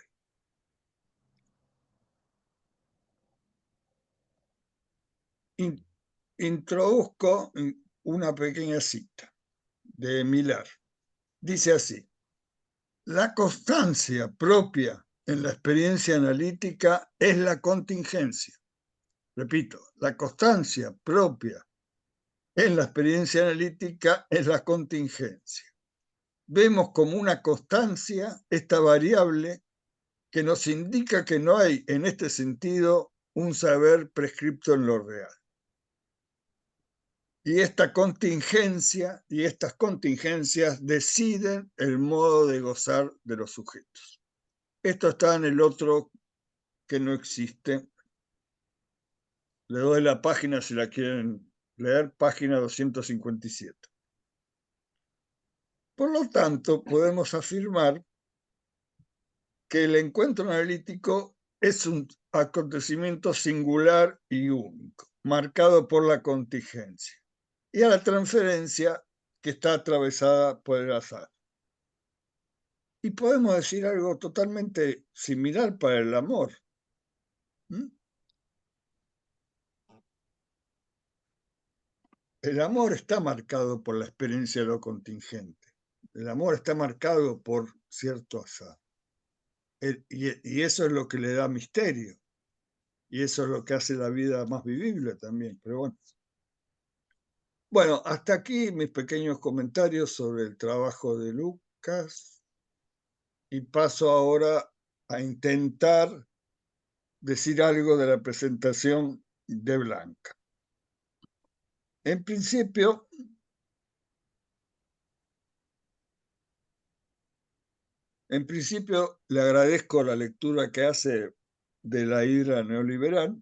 Introduzco una pequeña cita de Miller. Dice así: la constancia propia en la experiencia analítica es la contingencia. Repito, la constancia propia en la experiencia analítica es la contingencia. Vemos como una constancia esta variable que nos indica que no hay en este sentido un saber prescripto en lo real. Y esta contingencia y estas contingencias deciden el modo de gozar de los sujetos. Esto está en el otro que no existe. Le doy la página si la quieren leer, página 257. Por lo tanto, podemos afirmar que el encuentro analítico es un acontecimiento singular y único, marcado por la contingencia, y a la transferencia que está atravesada por el azar. Y podemos decir algo totalmente similar para el amor. El amor está marcado por la experiencia de lo contingente. El amor está marcado por cierto azar. Y eso es lo que le da misterio. Y eso es lo que hace la vida más vivible también. Pero bueno. Bueno, hasta aquí mis pequeños comentarios sobre el trabajo de Lucas. Y paso ahora a intentar decir algo de la presentación de Blanca. En principio, le agradezco la lectura que hace de la hidra neoliberal.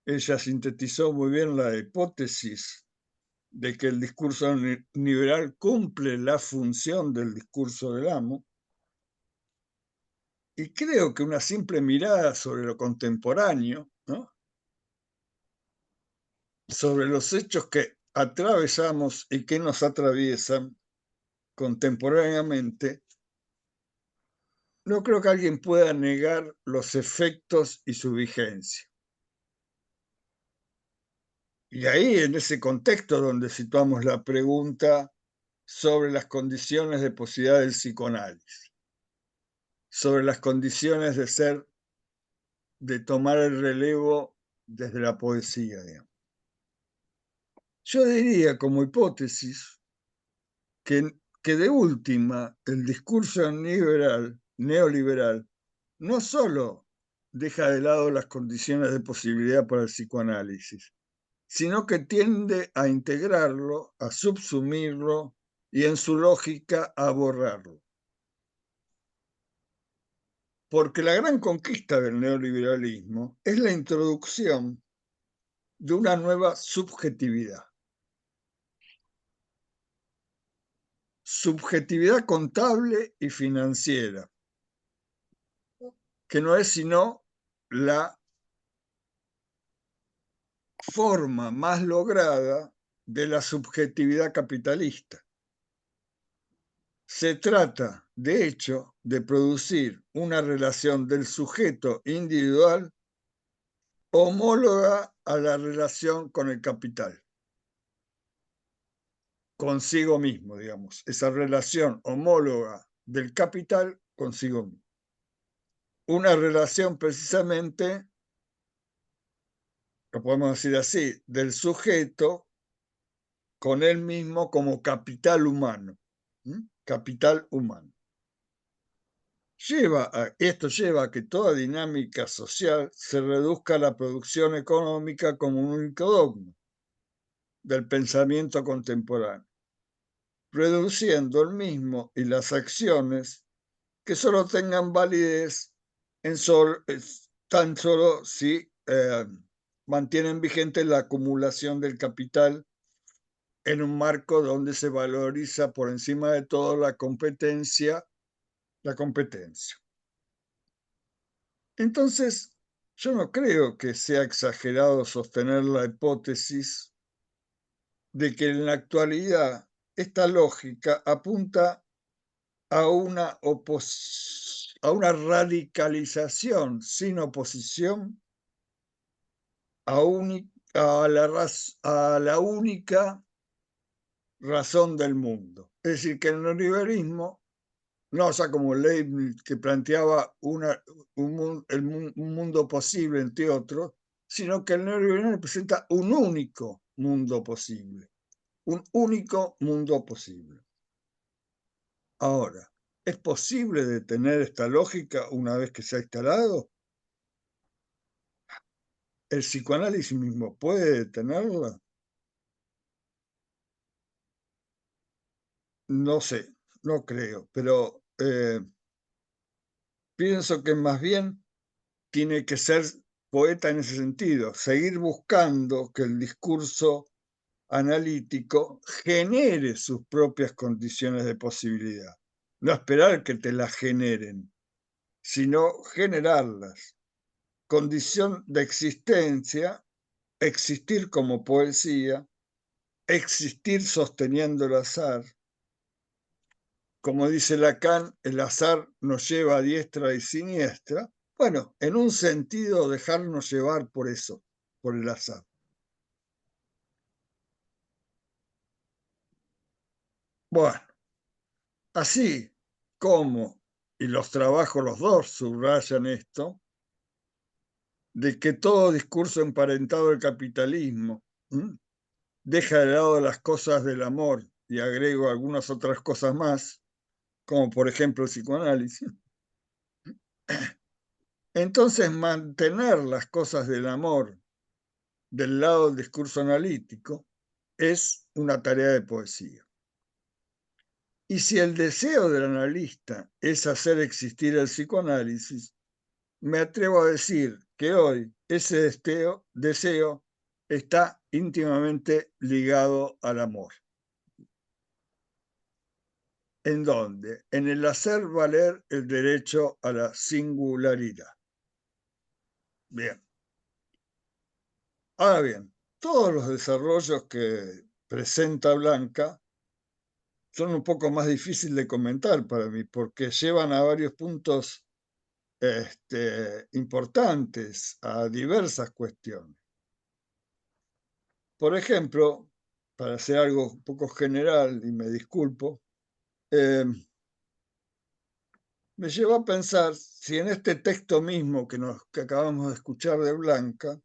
Ella sintetizó muy bien la hipótesis de que el discurso neoliberal cumple la función del discurso del amo. Y creo que una simple mirada sobre lo contemporáneo, ¿no?, sobre los hechos que atravesamos y que nos atraviesan contemporáneamente, no creo que alguien pueda negar los efectos y su vigencia. Y ahí, en ese contexto donde situamos la pregunta sobre las condiciones de posibilidad del psicoanálisis, sobre las condiciones de tomar el relevo desde la poesía, digamos. Yo diría como hipótesis que de última el discurso neoliberal no solo deja de lado las condiciones de posibilidad para el psicoanálisis, sino que tiende a integrarlo, a subsumirlo y en su lógica a borrarlo. Porque la gran conquista del neoliberalismo es la introducción de una nueva subjetividad. Subjetividad contable y financiera, que no es sino la forma más lograda de la subjetividad capitalista. Se trata, de hecho, de producir una relación del sujeto individual homóloga a la relación con el capital, consigo mismo, digamos, esa relación homóloga del capital consigo mismo. Una relación precisamente, lo podemos decir así, del sujeto con él mismo como capital humano. Capital humano. Esto lleva a que toda dinámica social se reduzca a la producción económica como un único dogma del pensamiento contemporáneo, reduciendo el mismo y las acciones que solo tengan validez tan solo si mantienen vigente la acumulación del capital en un marco donde se valoriza por encima de todo la competencia. Entonces, yo no creo que sea exagerado sostener la hipótesis de que en la actualidad esta lógica apunta a una radicalización sin oposición a la única razón del mundo. Es decir, que el neoliberalismo, no, o sea, como Leibniz, que planteaba un mundo posible entre otros, sino que el neoliberalismo representa un único mundo posible. Un único mundo posible. Ahora, ¿es posible detener esta lógica una vez que se ha instalado? ¿El psicoanálisis mismo puede detenerla? No sé, no creo, pero pienso que más bien tiene que ser poeta en ese sentido, seguir buscando que el discurso analítico genere sus propias condiciones de posibilidad. No esperar que te las generen, sino generarlas. Condición de existencia, existir como poesía, existir sosteniendo el azar. Como dice Lacan, el azar nos lleva a diestra y siniestra. Bueno, en un sentido, dejarnos llevar por eso, por el azar. Bueno, así como, y los trabajos los dos subrayan esto, de que todo discurso emparentado al capitalismo deja de lado las cosas del amor, y agrego algunas otras cosas más, como por ejemplo el psicoanálisis. Entonces, mantener las cosas del amor del lado del discurso analítico es una tarea de poesía. Y si el deseo del analista es hacer existir el psicoanálisis, me atrevo a decir que hoy ese deseo está íntimamente ligado al amor. ¿En dónde? En el hacer valer el derecho a la singularidad. Bien. Ahora bien, todos los desarrollos que presenta Blanca son un poco más difíciles de comentar para mí, porque llevan a varios puntos importantes, a diversas cuestiones. Por ejemplo, para hacer algo un poco general, y me disculpo, me llevó a pensar si en este texto mismo que acabamos de escuchar de Blanca,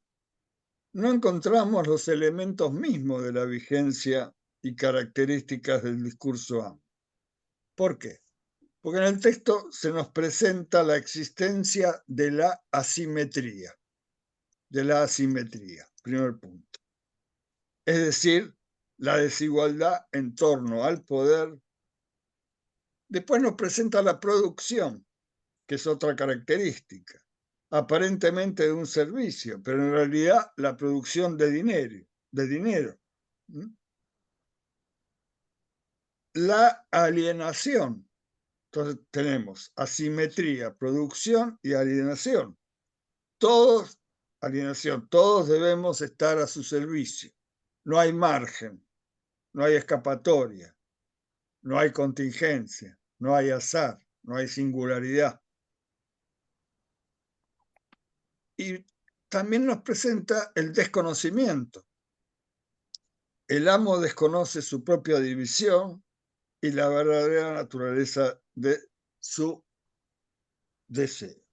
no encontramos los elementos mismos de la vigencia y características del discurso A. ¿Por qué? Porque en el texto se nos presenta la existencia de la asimetría. Primer punto. Es decir, la desigualdad en torno al poder. Después nos presenta la producción, que es otra característica, aparentemente de un servicio, pero en realidad la producción de dinero. La alienación. Entonces tenemos asimetría, producción y alienación. Todos debemos estar a su servicio. No hay margen, no hay escapatoria, no hay contingencia, no hay azar, no hay singularidad. Y también nos presenta el desconocimiento. El amo desconoce su propia división y la verdadera naturaleza de su deseo.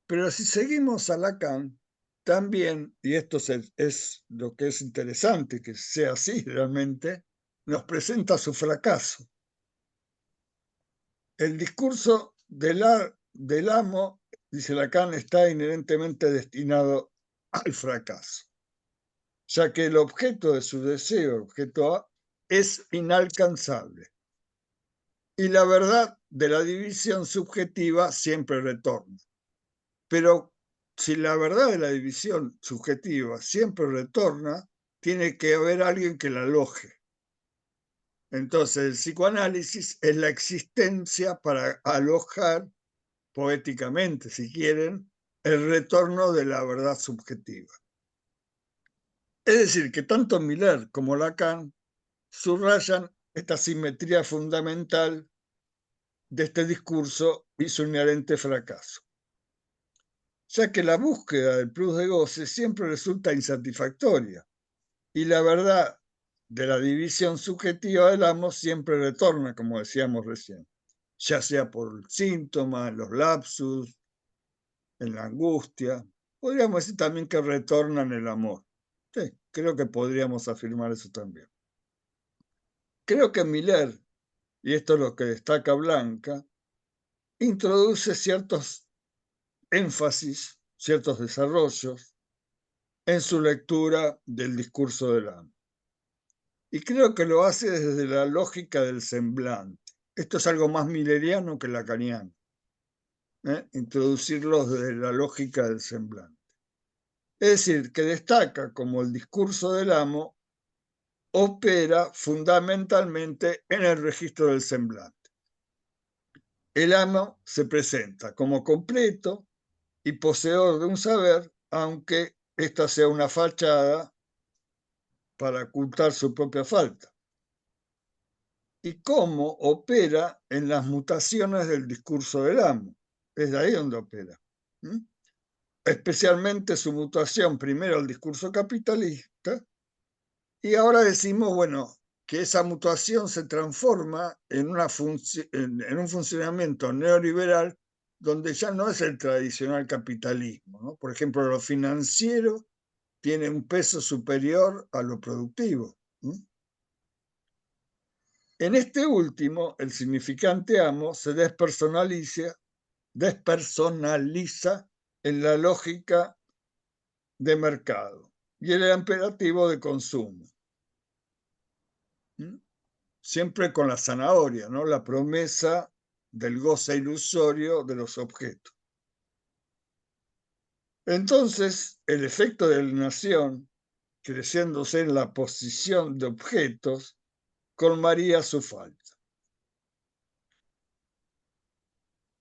Pero si seguimos a Lacan, también, y esto es lo que es interesante, que sea así realmente, nos presenta su fracaso. El discurso del amo, dice Lacan, está inherentemente destinado al fracaso, ya que el objeto de su deseo, el objeto A, es inalcanzable. Y la verdad de la división subjetiva siempre retorna. Pero si la verdad de la división subjetiva siempre retorna, tiene que haber alguien que la aloje. Entonces, el psicoanálisis es la existencia para alojar, poéticamente, si quieren, el retorno de la verdad subjetiva. Es decir, que tanto Miller como Lacan subrayan esta simetría fundamental de este discurso y su inherente fracaso, ya que la búsqueda del plus de goce siempre resulta insatisfactoria y la verdad de la división subjetiva del amo siempre retorna, como decíamos recién, ya sea por el síntoma, los lapsus, en la angustia. Podríamos decir también que retorna en el amor. Sí, creo que podríamos afirmar eso también. Creo que Miller, y esto es lo que destaca Blanca, introduce ciertos énfasis, ciertos desarrollos en su lectura del discurso del amo. Y creo que lo hace desde la lógica del semblante. Esto es algo más milleriano que lacaniano, introducirlo desde la lógica del semblante. Es decir, que destaca como el discurso del amo opera fundamentalmente en el registro del semblante. El amo se presenta como completo y poseedor de un saber, aunque esta sea una fachada para ocultar su propia falta. Y cómo opera en las mutaciones del discurso del amo. Es de ahí donde opera. Especialmente su mutación primero al discurso capitalista, y ahora decimos, bueno, que esa mutación se transforma en un funcionamiento neoliberal donde ya no es el tradicional capitalismo, ¿no? Por ejemplo, lo financiero tiene un peso superior a lo productivo. En este último, el significante amo se despersonaliza en la lógica de mercado y el imperativo de consumo. Siempre con la zanahoria, ¿no? La promesa del goce ilusorio de los objetos. Entonces, el efecto de alienación, creciéndose en la posición de objetos, colmaría su falta.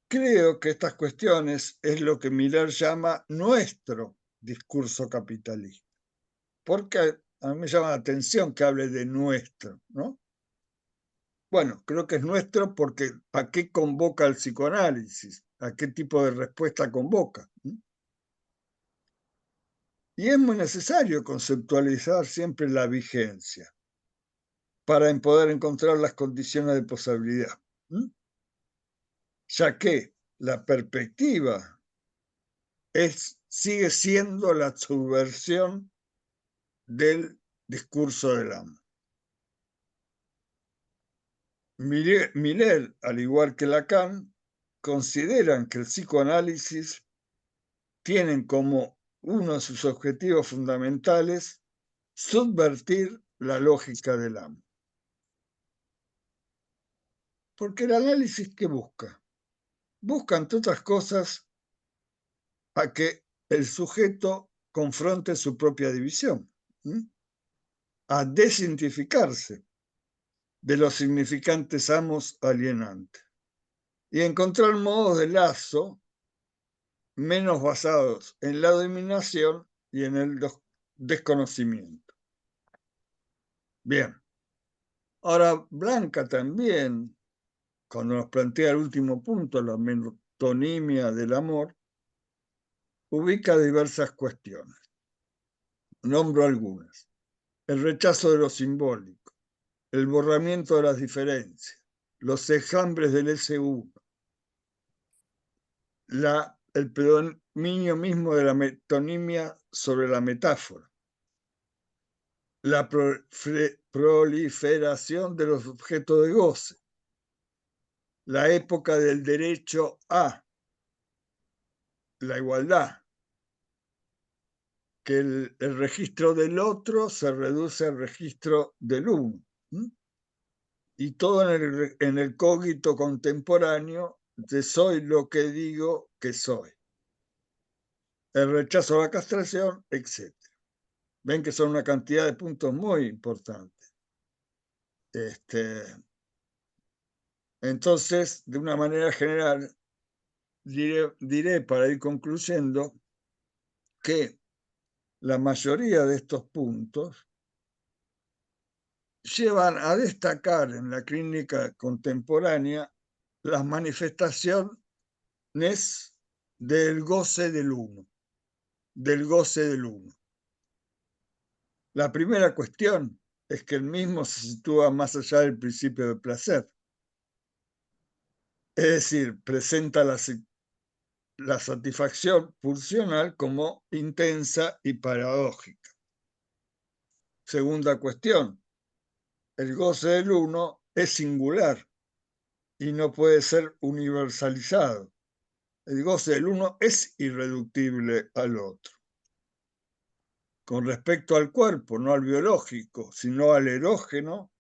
Creo que estas cuestiones es lo que Miller llama nuestro discurso capitalista. Porque a mí me llama la atención que hable de nuestro, ¿no? Bueno, creo que es nuestro porque ¿a qué convoca el psicoanálisis? ¿A qué tipo de respuesta convoca? Y es muy necesario conceptualizar siempre la vigencia para poder encontrar las condiciones de posibilidad, ya que la perspectiva sigue siendo la subversión del discurso del amo. Miller, al igual que Lacan, consideran que el psicoanálisis tiene como uno de sus objetivos fundamentales subvertir la lógica del amo. Porque el análisis, ¿qué busca? Busca, entre otras cosas, a que el sujeto confronte su propia división, a desidentificarse de los significantes amos alienantes y encontrar modos de lazo menos basados en la dominación y en el desconocimiento. Bien. Ahora, Blanca también, cuando nos plantea el último punto, la metonimia del amor, ubica diversas cuestiones. Nombro algunas. El rechazo de lo simbólico, el borramiento de las diferencias, los enjambres del S1, el predominio mismo de la metonimia sobre la metáfora, la proliferación de los objetos de goce, la época del derecho a la igualdad, que el registro del otro se reduce al registro del uno. Y todo en el cogito contemporáneo de soy lo que digo que soy. El rechazo a la castración, etc. Ven que son una cantidad de puntos muy importantes. Entonces, de una manera general, diré para ir concluyendo que la mayoría de estos puntos llevan a destacar en la clínica contemporánea las manifestaciones del goce del uno, La primera cuestión es que el mismo se sitúa más allá del principio del placer. Es decir, presenta la satisfacción pulsional como intensa y paradójica. Segunda cuestión, el goce del uno es singular y no puede ser universalizado. El goce del uno es irreductible al otro. Con respecto al cuerpo, no al biológico, sino al erógeno,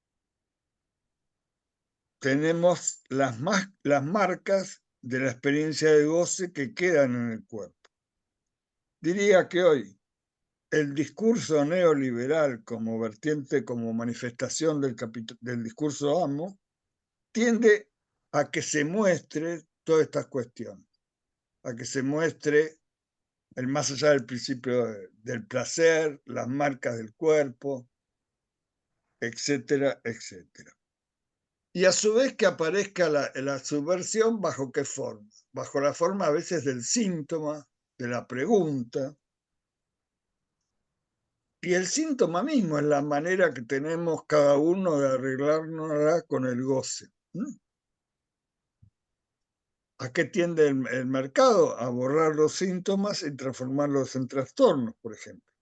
tenemos las marcas de la experiencia de goce que quedan en el cuerpo. Diría que hoy el discurso neoliberal como vertiente, como manifestación del discurso amo, tiende a que se muestre todas estas cuestiones, a que se muestre el más allá del principio del placer, las marcas del cuerpo, etcétera, etcétera. Y a su vez que aparezca la subversión, ¿bajo qué forma? Bajo la forma a veces del síntoma, de la pregunta. Y el síntoma mismo es la manera que tenemos cada uno de arreglárnosla con el goce. ¿A qué tiende el mercado? A borrar los síntomas y transformarlos en trastornos, por ejemplo.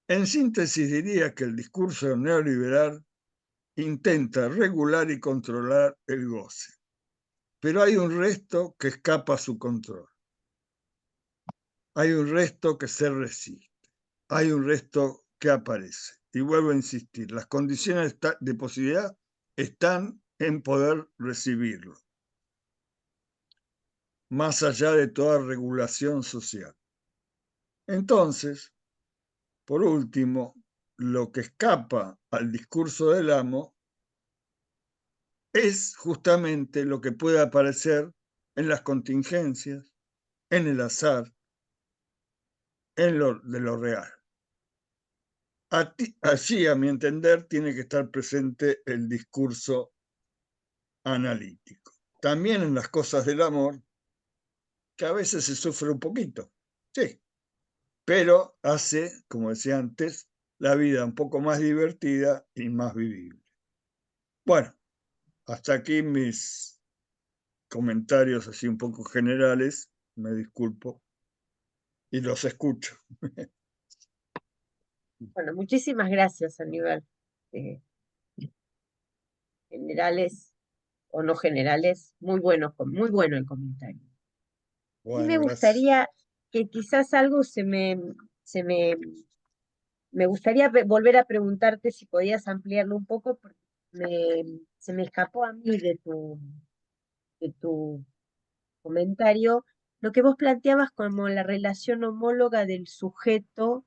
En síntesis diría que el discurso neoliberal intenta regular y controlar el goce, pero hay un resto que escapa a su control. Hay un resto que se resiste. Hay un resto que aparece. Y vuelvo a insistir, las condiciones de posibilidad están en poder recibirlo, más allá de toda regulación social. Entonces, por último, lo que escapa al discurso del amo es justamente lo que puede aparecer en las contingencias, en el azar, en lo de lo real. Allí, a mi entender, tiene que estar presente el discurso analítico. También en las cosas del amor, que a veces se sufre un poquito, sí, pero hace, como decía antes, la vida un poco más divertida y más vivible. Bueno, hasta aquí mis comentarios así un poco generales, me disculpo, y los escucho. Bueno, muchísimas gracias, Aníbal. Generales o no generales, muy bueno el comentario. Y me Bueno, gracias. gustaría que quizás algo me gustaría volver a preguntarte si podías ampliarlo un poco, porque se me escapó a mí de tu comentario, lo que vos planteabas como la relación homóloga del sujeto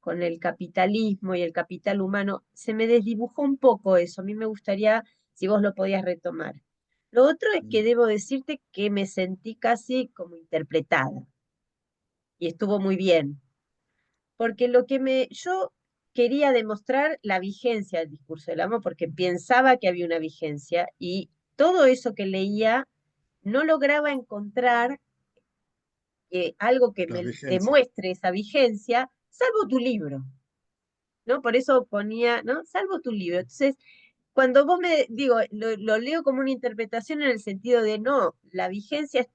con el capitalismo y el capital humano. Se me desdibujó un poco eso, a mí me gustaría si vos lo podías retomar. Lo otro es que debo decirte que me sentí casi como interpretada y estuvo muy bien, porque yo quería demostrar la vigencia del discurso del amo, porque pensaba que había una vigencia y todo eso que leía no lograba encontrar algo que La me vigencia. demuestre esa vigencia, salvo tu libro, ¿no? Por eso ponía, ¿no? Salvo tu libro. Entonces, cuando vos lo leo como una interpretación en el sentido de no, la vigencia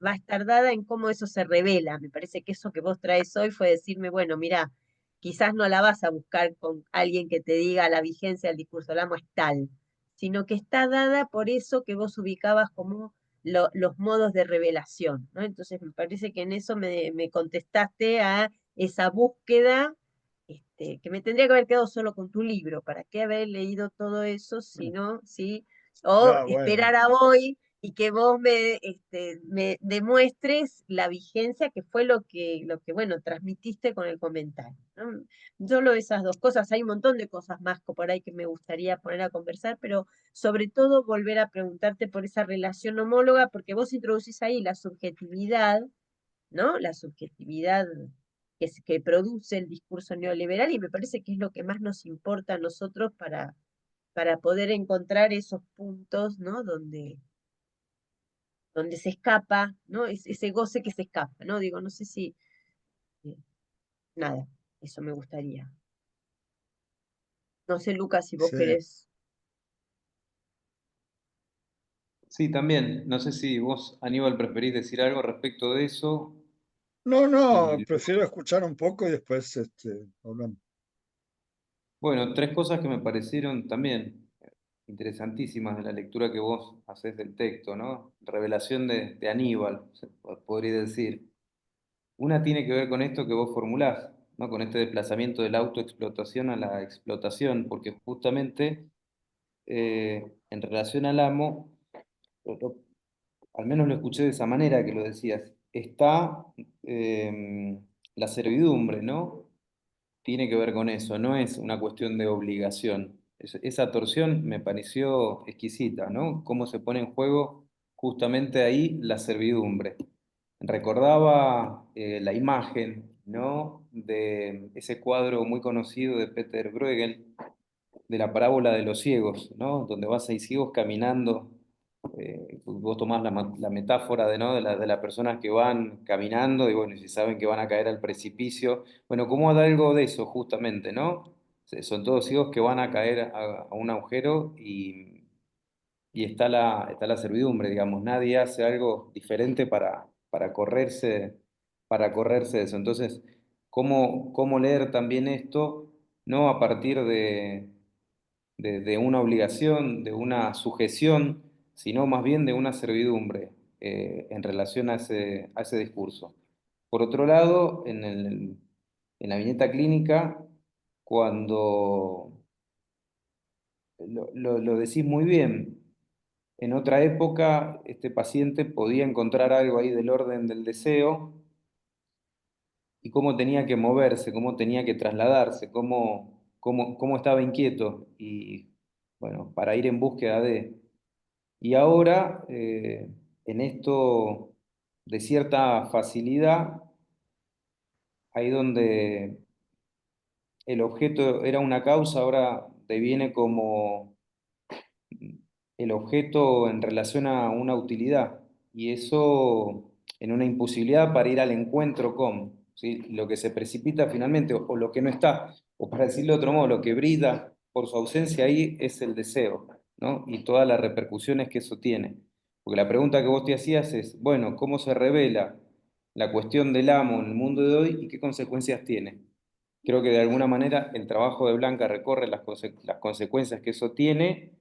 va a estar dada en cómo eso se revela. Me parece que eso que vos traes hoy fue decirme, bueno, mira, quizás no la vas a buscar con alguien que te diga la vigencia del discurso del amo es tal, sino que está dada por eso que vos ubicabas como los modos de revelación, ¿no? Entonces me parece que en eso me contestaste a esa búsqueda que me tendría que haber quedado solo con tu libro. ¿Para qué haber leído todo eso si no, sí? O Ah, bueno. esperar a hoy y que vos me demuestres la vigencia que fue bueno, transmitiste con el comentario, ¿no? Solo esas dos cosas, hay un montón de cosas más por ahí que me gustaría poner a conversar, pero sobre todo volver a preguntarte por esa relación homóloga, porque vos introducís ahí la subjetividad, ¿no? La subjetividad que produce el discurso neoliberal y me parece que es lo que más nos importa a nosotros para poder encontrar esos puntos, ¿no? Donde se escapa, ¿no? Ese goce que se escapa, ¿no? Digo, no sé si, eh, nada, eso me gustaría. No sé, Lucas, si vos Sí. querés. Sí, también. No sé si vos, Aníbal, preferís decir algo respecto de eso No, no, Y prefiero escuchar un poco y después hablamos. bueno, tres cosas que me parecieron también interesantísimas de la lectura que vos haces del texto, ¿no? Revelación de Aníbal, podría decir. Una tiene que ver con esto que vos formulás, ¿no? Con este desplazamiento de la autoexplotación a la explotación, porque justamente en relación al amo, lo- lo- al menos lo escuché de esa manera que lo decías, está la servidumbre, ¿no? Tiene que ver con eso, no es una cuestión de obligación. Esa torsión me pareció exquisita, ¿no? Cómo se pone en juego justamente ahí la servidumbre. Recordaba la imagen, ¿no? De ese cuadro muy conocido de Peter Bruegel, de la parábola de los ciegos, ¿no? Donde vas seis ciegos caminando. Vos tomás la metáfora de las personas que van caminando y bueno, y si saben que van a caer al precipicio. Bueno, ¿cómo da algo de eso justamente, no? Son todos ciegos que van a caer a un agujero y está la servidumbre, digamos. Nadie hace algo diferente para correrse de eso. Entonces, ¿cómo leer también esto? No a partir de una obligación, de una sujeción, sino más bien de una servidumbre en relación a ese discurso. Por otro lado, en la viñeta clínica, cuando lo decís muy bien, en otra época este paciente podía encontrar algo ahí del orden del deseo y cómo tenía que moverse, cómo tenía que trasladarse, cómo estaba inquieto y bueno, para ir en búsqueda de... Y ahora, en esto de cierta facilidad, ahí donde el objeto era una causa, ahora deviene como el objeto en relación a una utilidad. Y eso en una imposibilidad para ir al encuentro con, ¿sí? Lo que se precipita finalmente, o lo que no está, o para decirlo de otro modo, lo que brilla por su ausencia ahí es el deseo, ¿no? Y todas las repercusiones que eso tiene. Porque la pregunta que vos te hacías es, bueno, ¿cómo se revela la cuestión del amo en el mundo de hoy y qué consecuencias tiene? Creo que de alguna manera el trabajo de Blanca recorre las consecuencias que eso tiene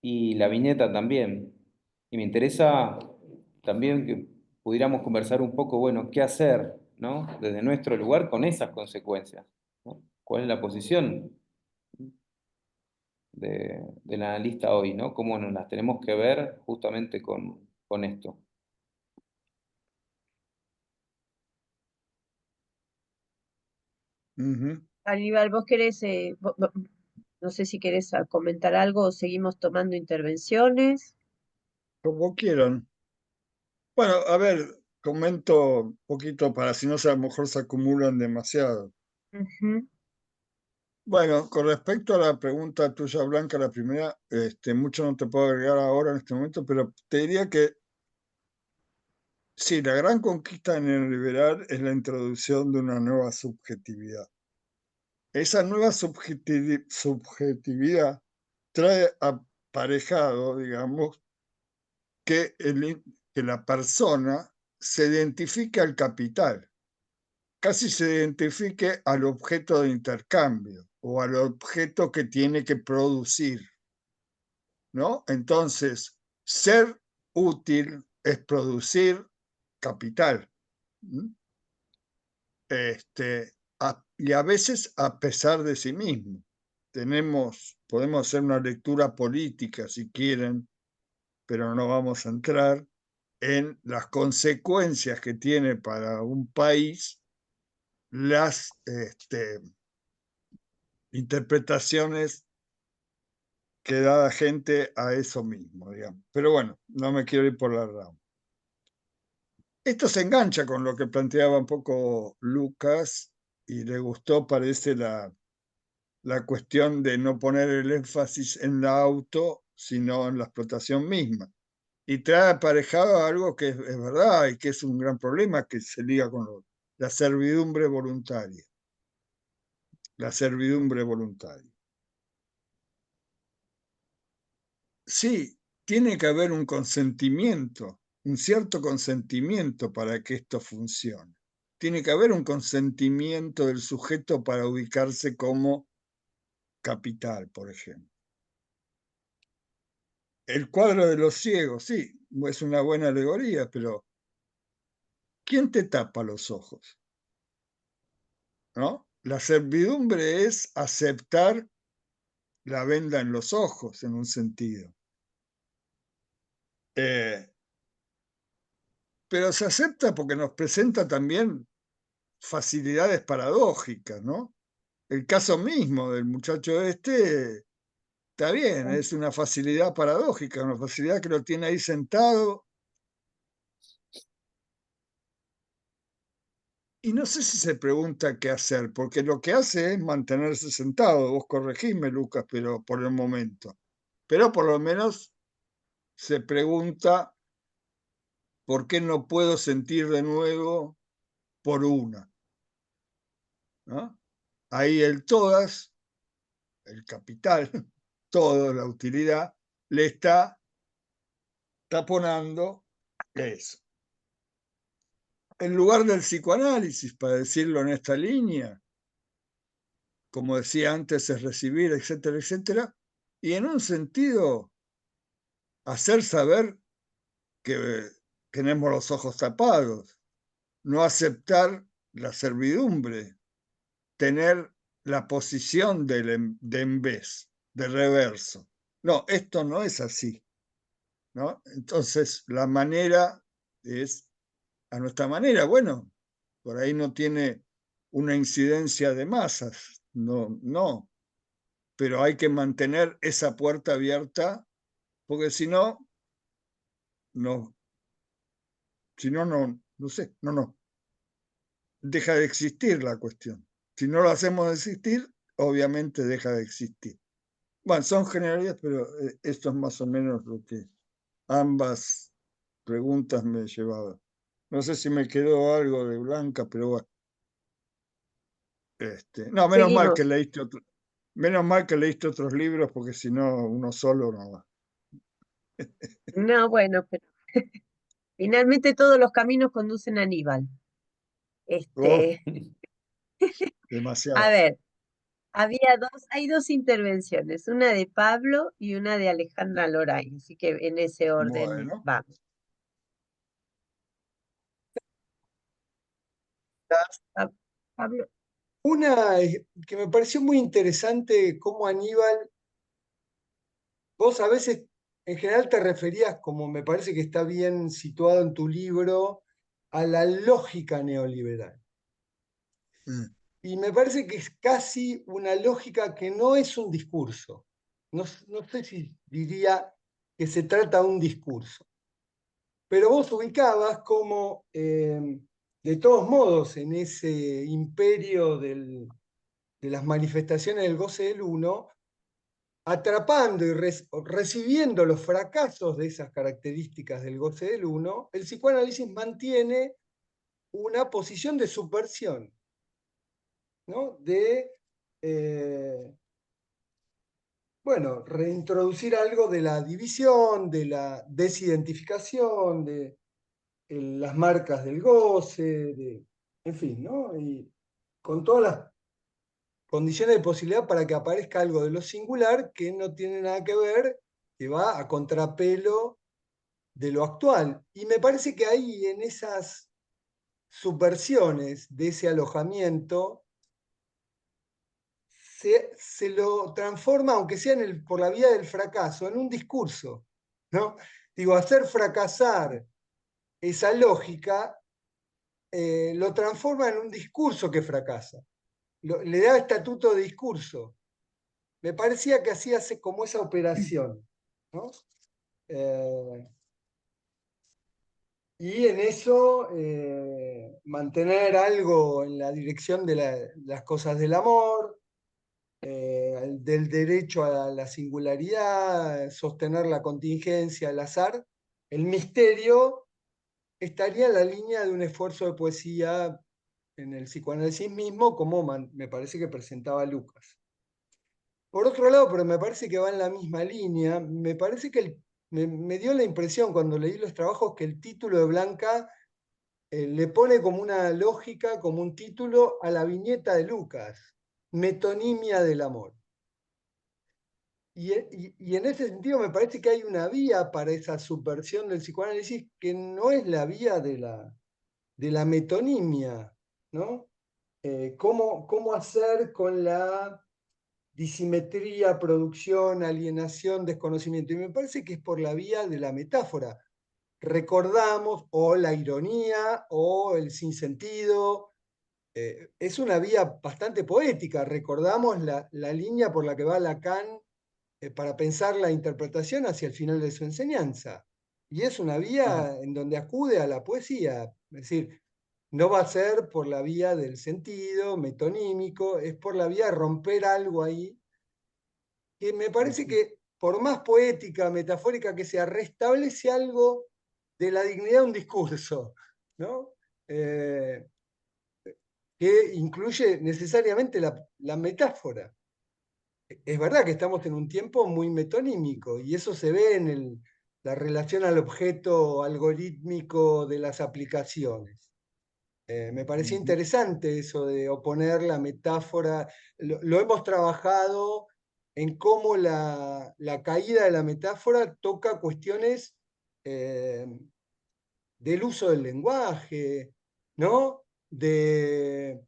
y la viñeta también. Y me interesa también que pudiéramos conversar un poco, bueno, qué hacer, ¿no? Desde nuestro lugar con esas consecuencias, ¿no? ¿Cuál es la posición del analista hoy, ¿no? ¿Cómo nos las tenemos que ver justamente con esto? Ujú. Aníbal, vos querés, no sé si querés comentar algo o seguimos tomando intervenciones. Como quieran. Bueno, a ver, comento un poquito para si no a lo mejor se acumulan demasiado. Ujú. Bueno, con respecto a la pregunta tuya, Blanca, la primera, mucho no te puedo agregar ahora en este momento, pero te diría que sí, la gran conquista neoliberal es la introducción de una nueva subjetividad. Esa nueva subjetividad trae aparejado, digamos, que la persona se identifique al capital, casi se identifique al objeto de intercambio o al objeto que tiene que producir, ¿no? Entonces, ser útil es producir capital. ¿Mm? Y a veces a pesar de sí mismo. Podemos hacer una lectura política si quieren, pero no vamos a entrar en las consecuencias que tiene para un país las interpretaciones que da la gente a eso mismo, digamos. Pero bueno, no me quiero ir por la rama. Esto se engancha con lo que planteaba un poco Lucas y le gustó, parece, la cuestión de no poner el énfasis en la auto, sino en la explotación misma. Y trae aparejado algo que es verdad y que es un gran problema que se liga con la servidumbre voluntaria. La servidumbre voluntaria. Sí, tiene que haber un consentimiento, un cierto consentimiento para que esto funcione. tiene que haber un consentimiento del sujeto para ubicarse como capital, por ejemplo. El cuadro de los ciegos, sí, es una buena alegoría, pero ¿quién te tapa los ojos? ¿No? La servidumbre es aceptar la venda en los ojos, en un sentido. Pero se acepta porque nos presenta también facilidades paradójicas, ¿no? El caso mismo del muchacho este, está bien, es una facilidad paradójica, una facilidad que lo tiene ahí sentado. Y no sé si se pregunta qué hacer, porque lo que hace es mantenerse sentado. Vos corregime, Lucas, pero por el momento. Pero por lo menos se pregunta por qué no puedo sentir de nuevo por una, ¿no? Ahí el todas, el capital, todo, la utilidad, le está taponando eso. En lugar del psicoanálisis, para decirlo en esta línea, como decía antes, es recibir, etcétera, etcétera, y en un sentido, hacer saber que tenemos los ojos tapados, no aceptar la servidumbre, tener la posición de en vez, de reverso. No, esto no es así, ¿no? Entonces, la manera es a nuestra manera. Bueno, por ahí no tiene una incidencia de masas, no, pero hay que mantener esa puerta abierta, porque si no, no sé, no, deja de existir la cuestión. Si no lo hacemos existir, obviamente deja de existir. Bueno, son generalidades, pero esto es más o menos lo que ambas preguntas me llevaban. No sé si me quedó algo de Blanca, pero bueno. No, Seguimos. menos mal que leíste otros libros, porque si no, uno solo no va. No, bueno, pero finalmente todos los caminos conducen a Aníbal. Oh, Este, a demasiado. ver, hay dos intervenciones, una de Pablo y una de Alejandra Loray, así que en ese orden Bueno, vamos. Pablo, Una que me pareció muy interesante, cómo Aníbal, vos a veces en general te referías, como me parece que está bien situado en tu libro, a la lógica neoliberal. mm, Y me parece que es casi una lógica que no es un discurso. No sé si diría que se trata de un discurso, pero vos ubicabas como, de todos modos, en ese imperio de las manifestaciones del goce del uno, atrapando y recibiendo los fracasos de esas características del goce del uno, el psicoanálisis mantiene una posición de subversión, ¿no? Bueno, reintroducir algo de la división, de la desidentificación, de las marcas del goce, en fin, ¿no? Y con todas las condiciones de posibilidad para que aparezca algo de lo singular que no tiene nada que ver, que va a contrapelo de lo actual. Y me parece que ahí, en esas subversiones de ese alojamiento, se lo transforma, aunque sea por la vía del fracaso, en un discurso, ¿no? Digo, hacer fracasar esa lógica lo transforma en un discurso que fracasa. Le da estatuto de discurso. Me parecía que hacía como esa operación, ¿no? Y en eso mantener algo en la dirección de las cosas del amor, del derecho a la singularidad, sostener la contingencia, el azar. El misterio estaría en la línea de un esfuerzo de poesía en el psicoanálisis mismo, como me parece que presentaba Lucas. Por otro lado, pero me parece que va en la misma línea, me parece que me dio la impresión cuando leí los trabajos que el título de Blanca le pone como una lógica, como un título a la viñeta de Lucas, Metonimia del amor. Y en ese sentido me parece que hay una vía para esa subversión del psicoanálisis que no es la vía de la metonimia, ¿no? ¿Cómo hacer con la disimetría, producción, alienación, desconocimiento? Y me parece que es por la vía de la metáfora. Recordamos, o la ironía, o el sinsentido. Es una vía bastante poética. Recordamos la línea por la que va Lacan para pensar la interpretación hacia el final de su enseñanza. Y es una vía en donde acude a la poesía. Es decir, no va a ser por la vía del sentido metonímico, es por la vía de romper algo ahí, que me parece que por más poética, metafórica que sea, restablece algo de la dignidad de un discurso, ¿no? Que incluye necesariamente la metáfora. Es verdad que estamos en un tiempo muy metonímico y eso se ve en la relación al objeto algorítmico de las aplicaciones. Me parecía interesante eso de oponer la metáfora. Lo hemos trabajado en cómo la caída de la metáfora toca cuestiones eh, del uso del lenguaje, ¿no? De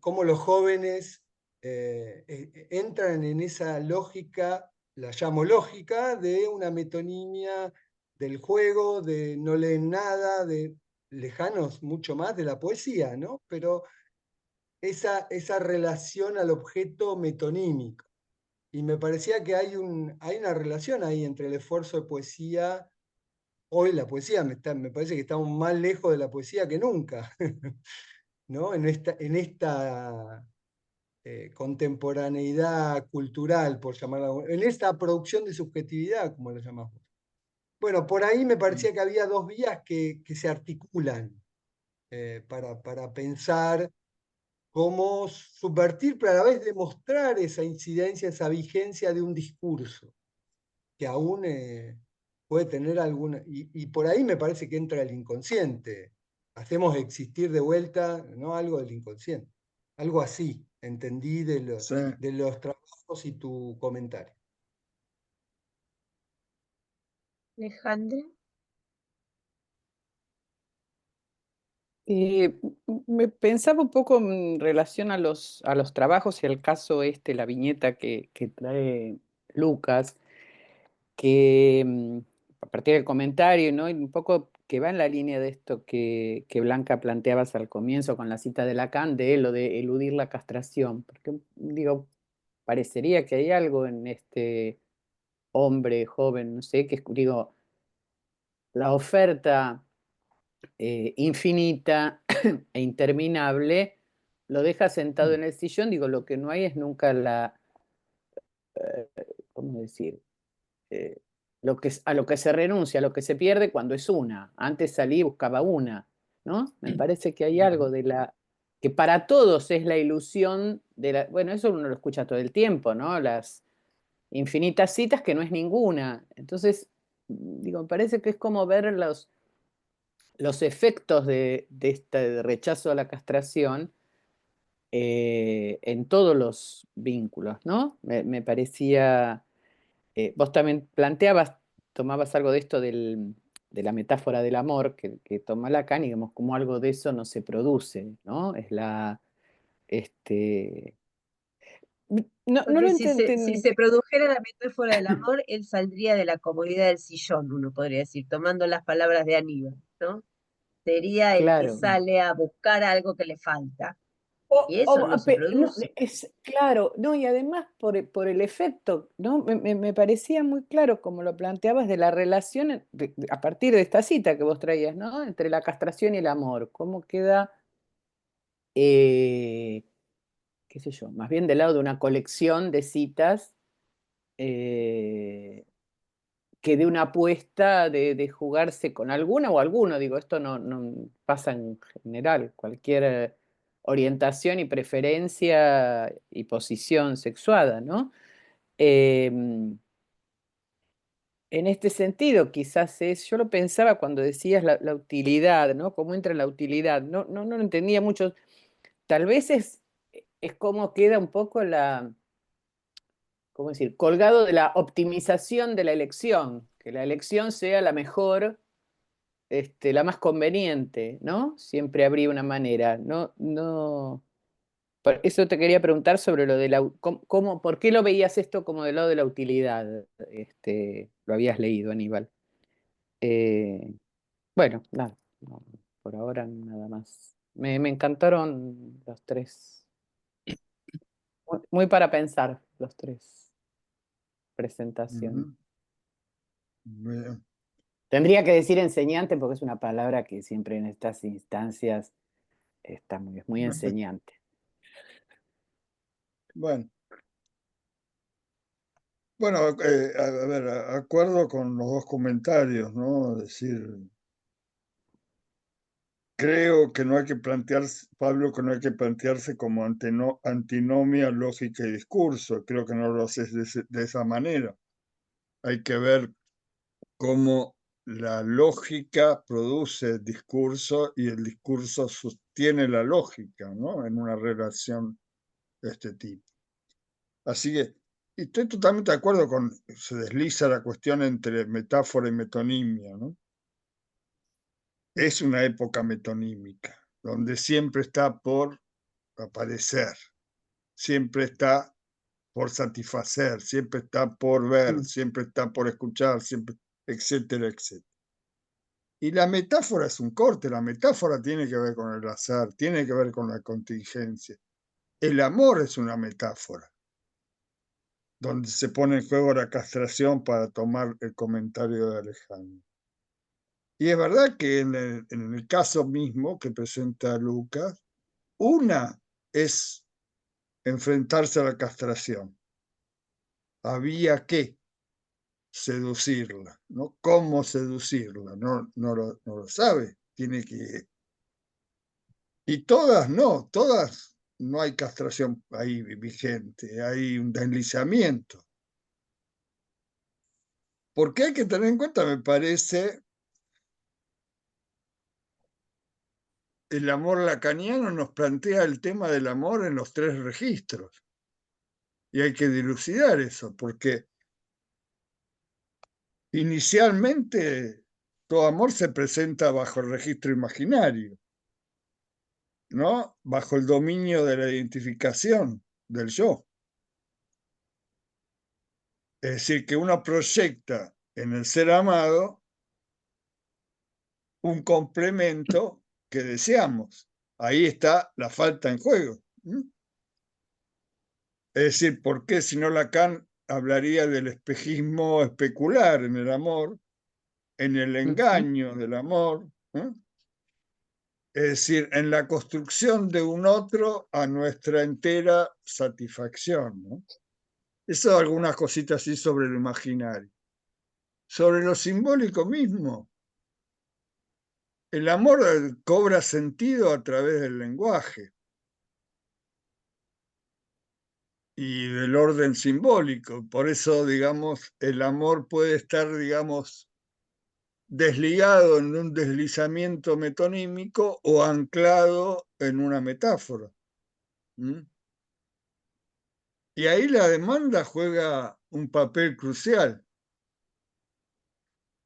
cómo los jóvenes entran en esa lógica, la llamo lógica, de una metonimia del juego, de no leen nada, de lejanos mucho más de la poesía, ¿no? Pero esa relación al objeto metonímico. Y me parecía que hay una relación ahí entre el esfuerzo de poesía. Hoy la poesía me parece que estamos más lejos de la poesía que nunca, ¿no? En esta contemporaneidad cultural, por llamarla, en esta producción de subjetividad, como lo llamamos. Bueno, por ahí me parecía que había dos vías que se articulan para pensar cómo subvertir, pero a la vez demostrar esa incidencia, esa vigencia de un discurso que aún puede tener alguna. Y por ahí me parece que entra el inconsciente. Hacemos existir de vuelta, ¿no? Algo del inconsciente. Algo así, entendí Sí. de los trabajos y tu comentario. Alejandra. Me pensaba un poco en relación a los trabajos y al caso la viñeta que trae Lucas, que a partir del comentario, ¿no? Y un poco que va en la línea de esto que Blanca planteabas al comienzo con la cita de Lacan, de lo de eludir la castración, porque digo, parecería que hay algo en este hombre joven, no sé, que digo, la oferta infinita e interminable, lo deja sentado en el sillón, digo, lo que no hay es nunca ¿cómo decir? Eh, a lo que se renuncia, a lo que se pierde cuando es una. Antes salí y buscaba una, ¿no? Me parece que hay algo que para todos es la ilusión bueno, eso uno lo escucha todo el tiempo, ¿no? Las infinitas citas que no es ninguna. Entonces, digo, me parece que es como ver los efectos de este rechazo a la castración en todos los vínculos, ¿no? Me parecía, vos también tomabas algo de esto de la metáfora del amor que toma Lacan, y digamos, como algo de eso no se produce, ¿no? Este, no lo Porque si entendí. se produjera la metáfora del amor, él saldría de la comodidad del sillón, uno podría decir, tomando las palabras de Aníbal, ¿no? Sería el que Claro. sale a buscar algo que le falta. Y eso no se No, produce. claro, no, y además por el efecto, ¿no? Me parecía muy claro como lo planteabas de la relación a partir de esta cita que vos traías, ¿no? Entre la castración y el amor, cómo queda, eh, qué sé yo, más bien del lado de una colección de citas eh, que de una apuesta de jugarse con alguna o alguno. Digo, esto no pasa en general, cualquier orientación y preferencia y posición sexuada, ¿no? Eh, en este sentido, quizás yo lo pensaba cuando decías la utilidad, ¿no? ¿Cómo entra la utilidad? No lo entendía mucho. Tal vez es como queda un poco ¿cómo decir? Colgado de la optimización de la elección, que la elección sea la mejor, la más conveniente, ¿no? Siempre habría una manera, no. Por eso te quería preguntar sobre lo de ¿por qué lo veías esto como del lado de la utilidad? Lo habías leído, Aníbal. Bueno, nada, por ahora nada más. Me encantaron los tres. Muy para pensar, los tres presentaciones. Bien. Tendría que decir enseñante porque es una palabra que siempre en estas instancias es muy enseñante. Bueno, a ver, acuerdo con los dos comentarios, ¿no? Es decir, creo que no hay que plantearse, Pablo, que no hay que plantearse como antinomia, lógica y discurso. Creo que no lo haces de esa manera. Hay que ver cómo la lógica produce discurso y el discurso sostiene la lógica, ¿no? En una relación de este tipo. Así que estoy totalmente de acuerdo con, se desliza la cuestión entre metáfora y metonimia, ¿no? Es una época metonímica, donde siempre está por aparecer, siempre está por satisfacer, siempre está por ver, siempre está por escuchar, siempre, etcétera, etcétera. Y la metáfora es un corte, la metáfora tiene que ver con el azar, tiene que ver con la contingencia. El amor es una metáfora, donde se pone en juego la castración para tomar el comentario de Alejandro. Y es verdad que en el caso mismo que presenta Lucas, una es enfrentarse a la castración. Había que seducirla, ¿no? ¿Cómo seducirla? No lo sabe, tiene que... Y todas no hay castración ahí vigente, hay un deslizamiento. Porque hay que tener en cuenta, me parece, el amor lacaniano nos plantea el tema del amor en los tres registros. Y hay que dilucidar eso, porque inicialmente todo amor se presenta bajo el registro imaginario, ¿no? Bajo el dominio de la identificación del yo. Es decir, que uno proyecta en el ser amado un complemento que deseamos. Ahí está la falta en juego. Es decir, ¿por qué si no Lacan hablaría del espejismo especular en el amor, en el engaño del amor? Es decir, en la construcción de un otro a nuestra entera satisfacción, ¿no? Eso, algunas cositas así sobre lo imaginario. Sobre lo simbólico mismo, el amor cobra sentido a través del lenguaje y del orden simbólico. Por eso, digamos, el amor puede estar, digamos, desligado en un deslizamiento metonímico o anclado en una metáfora. Y ahí la demanda juega un papel crucial.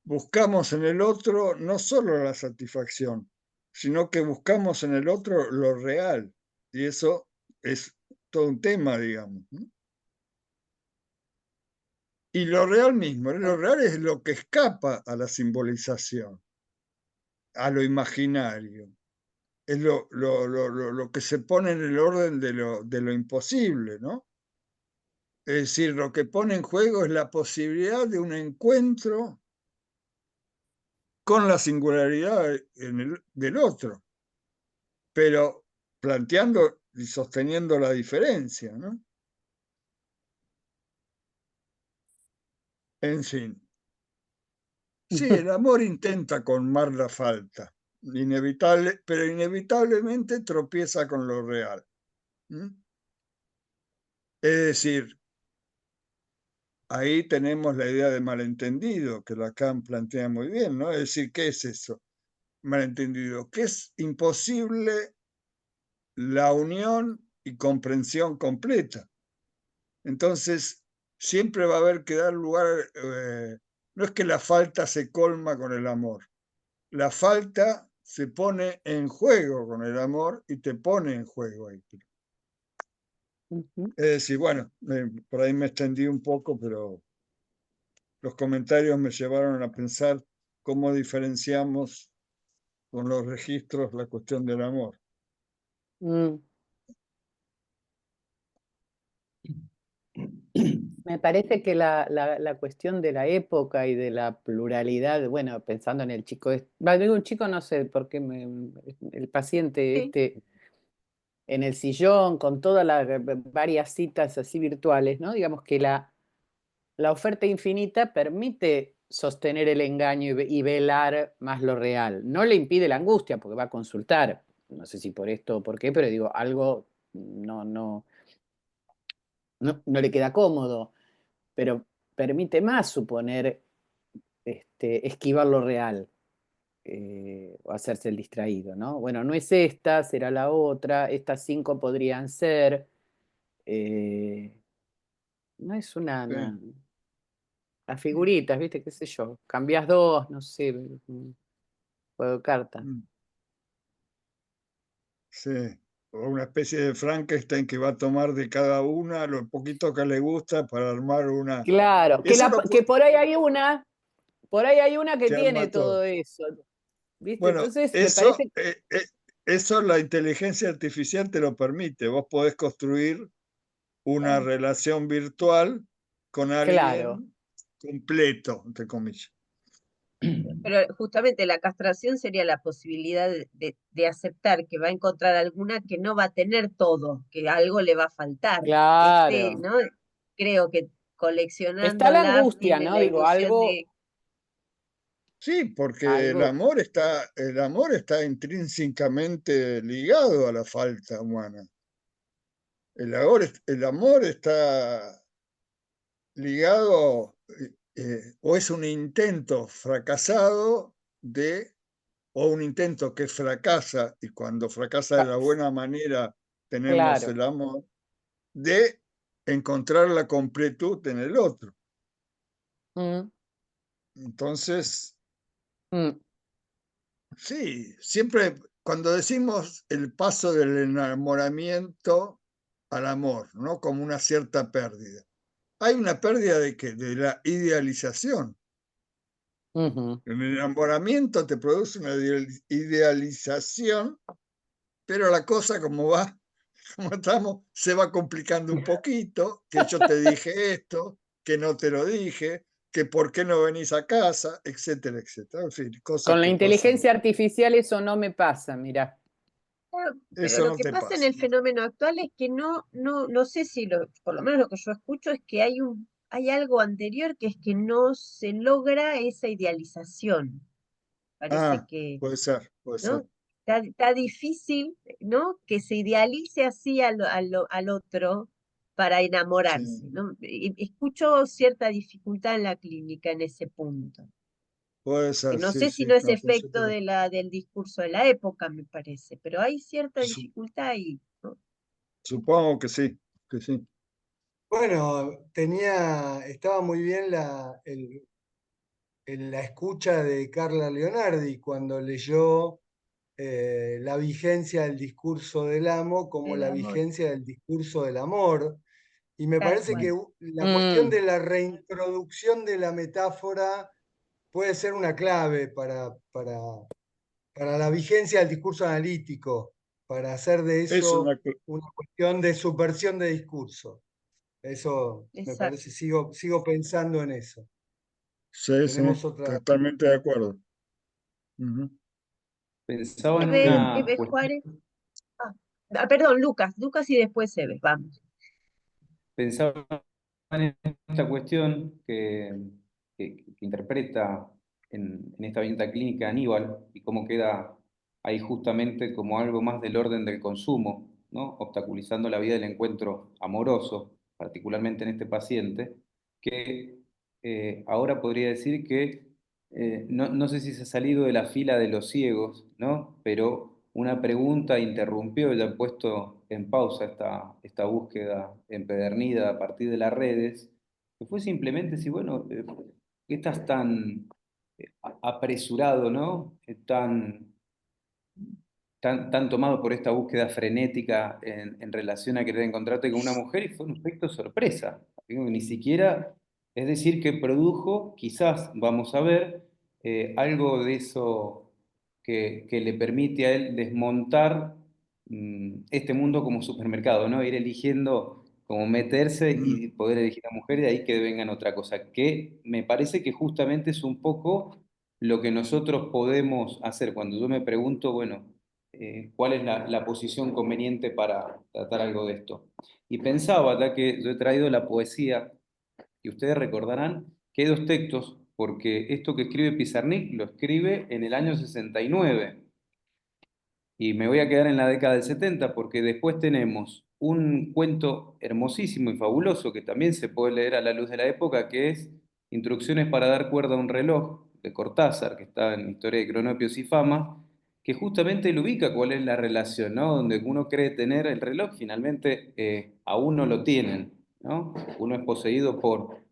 Buscamos en el otro no solo la satisfacción, sino que buscamos en el otro lo real. Y eso es todo un tema, digamos. Y lo real mismo, lo real es lo que escapa a la simbolización, a lo imaginario. Es lo que se pone en el orden de lo imposible, ¿no? Es decir, lo que pone en juego es la posibilidad de un encuentro con la singularidad del otro, pero planteando y sosteniendo la diferencia, ¿no? En fin. Sí, el amor intenta colmar la falta, inevitable, pero inevitablemente tropieza con lo real. Es decir, ahí tenemos la idea de malentendido, que Lacan plantea muy bien, ¿no? Es decir, ¿qué es eso? Malentendido, que es imposible la unión y comprensión completa. Entonces, siempre va a haber que dar lugar, no es que la falta se colma con el amor, la falta se pone en juego con el amor y te pone en juego ahí. Ujú. Es decir, bueno, por ahí me extendí un poco, pero los comentarios me llevaron a pensar cómo diferenciamos con los registros la cuestión del amor. Mm. Me parece que la cuestión de la época y de la pluralidad, bueno, pensando en el chico, digo un chico, no sé por qué, el paciente Sí. en el sillón, con todas las varias citas así virtuales, ¿no? Digamos que la oferta infinita permite sostener el engaño y velar más lo real. No le impide la angustia, porque va a consultar, no sé si por esto o por qué, pero digo, algo no le queda cómodo, pero permite más suponer esquivar lo real, o hacerse el distraído, ¿no? Bueno, no es esta, será la otra, estas 5 podrían ser. No es Sí. las figuritas, ¿viste? ¿Qué sé yo? Cambiás 2, no sé, juego de cartas. Sí, o una especie de Frankenstein que va a tomar de cada una lo poquito que le gusta para armar una. Claro, Eso lo que por ahí hay una que que tiene arma todo. todo eso, ¿viste? Bueno, Entonces, me parece, eso la inteligencia artificial te lo permite. Vos podés construir una relación virtual con claro, alguien completo, entre comillas. Pero justamente la castración sería la posibilidad de aceptar que va a encontrar alguna que no va a tener todo, que algo le va a faltar. claro. ¿No? Creo que Está la coleccionándolas angustia, tiene ¿no? la Digo, ilusión de Sí, porque algo, el amor está intrínsecamente ligado a la falta humana. El amor está ligado o es un intento fracasado o un intento que fracasa, y cuando fracasa de la buena manera tenemos claro. el amor, de encontrar la completud en el otro. Mm, Entonces, mm, sí, siempre cuando decimos el paso del enamoramiento al amor, ¿no? Como una cierta pérdida. Hay una pérdida de qué? De la idealización. ujú. El enamoramiento te produce una idealización, pero la cosa como va, como estamos, se va complicando un poquito, que yo te dije esto, que no te lo dije, que por qué no venís a casa, etcétera, etcétera. En fin, cosas Con la que pasan. inteligencia artificial eso no me pasa, mira. Pero Eso lo no que te pasa en pasa. el fenómeno actual es que no sé si por lo menos lo que yo escucho es que hay algo anterior que es que no se logra esa idealización. Parece Ah, que, puede ser, puede ser. ¿no? Está difícil, ¿no? Que se idealice así al otro para enamorarse, Sí, ¿no? Escucho cierta dificultad en la clínica en ese punto. puede Que ser, no sí, sé si sí. no es No, puede ser efecto del discurso de la época, me parece, pero hay cierta Su- dificultad ahí, ¿no? supongo que sí, que sí. Bueno, estaba muy bien la escucha de Carla Leonardi cuando leyó la vigencia del discurso del amo como El la amor, vigencia del discurso del amor. Y me tal parece cual. que la cuestión Mm, de la reintroducción de la metáfora puede ser una clave para la vigencia del discurso analítico, para hacer de Es una. eso una cuestión de subversión de discurso. Eso me Exacto. parece, sigo pensando en eso. Sí, sí, Tenemos otra. totalmente de acuerdo. Ujú. Pensaba en Bien. una Eve cuestión. Juárez. Perdón, Lucas y después Eve, vamos. Pensaba en esta cuestión que interpreta en esta viñeta clínica Aníbal y cómo queda ahí justamente como algo más del orden del consumo, ¿no? Obstaculizando la vida del encuentro amoroso, particularmente en este paciente, que ahora podría decir que no sé si se ha salido de la fila de los ciegos, ¿no? Pero una pregunta interrumpió y ha puesto en pausa esta búsqueda empedernida a partir de las redes, que fue simplemente si, bueno, ¿qué estás tan apresurado, ¿no? Tan tomado por esta búsqueda frenética en relación a querer encontrarte con una mujer? Y fue un efecto sorpresa. Digo, ni siquiera, es decir, que produjo, quizás vamos a ver, algo de eso que le permite a él desmontar este mundo como supermercado, ¿no? Ir eligiendo cómo meterse y poder elegir a mujer y de ahí que vengan otra cosa, que me parece que justamente es un poco lo que nosotros podemos hacer. Cuando yo me pregunto, bueno, cuál es la posición conveniente para tratar algo de esto. Y pensaba, ya que yo he traído la poesía, y ustedes recordarán que hay dos textos, porque esto que escribe Pizarnik lo escribe en el año 69, y me voy a quedar en la década del 70, porque después tenemos un cuento hermosísimo y fabuloso que también se puede leer a la luz de la época, que es Instrucciones para dar cuerda a un reloj, de Cortázar, que está en Historia de Cronopios y Fama, que justamente lo ubica cuál es la relación, ¿no? Donde uno cree tener el reloj, finalmente aún no lo tienen, ¿no? Uno es poseído por...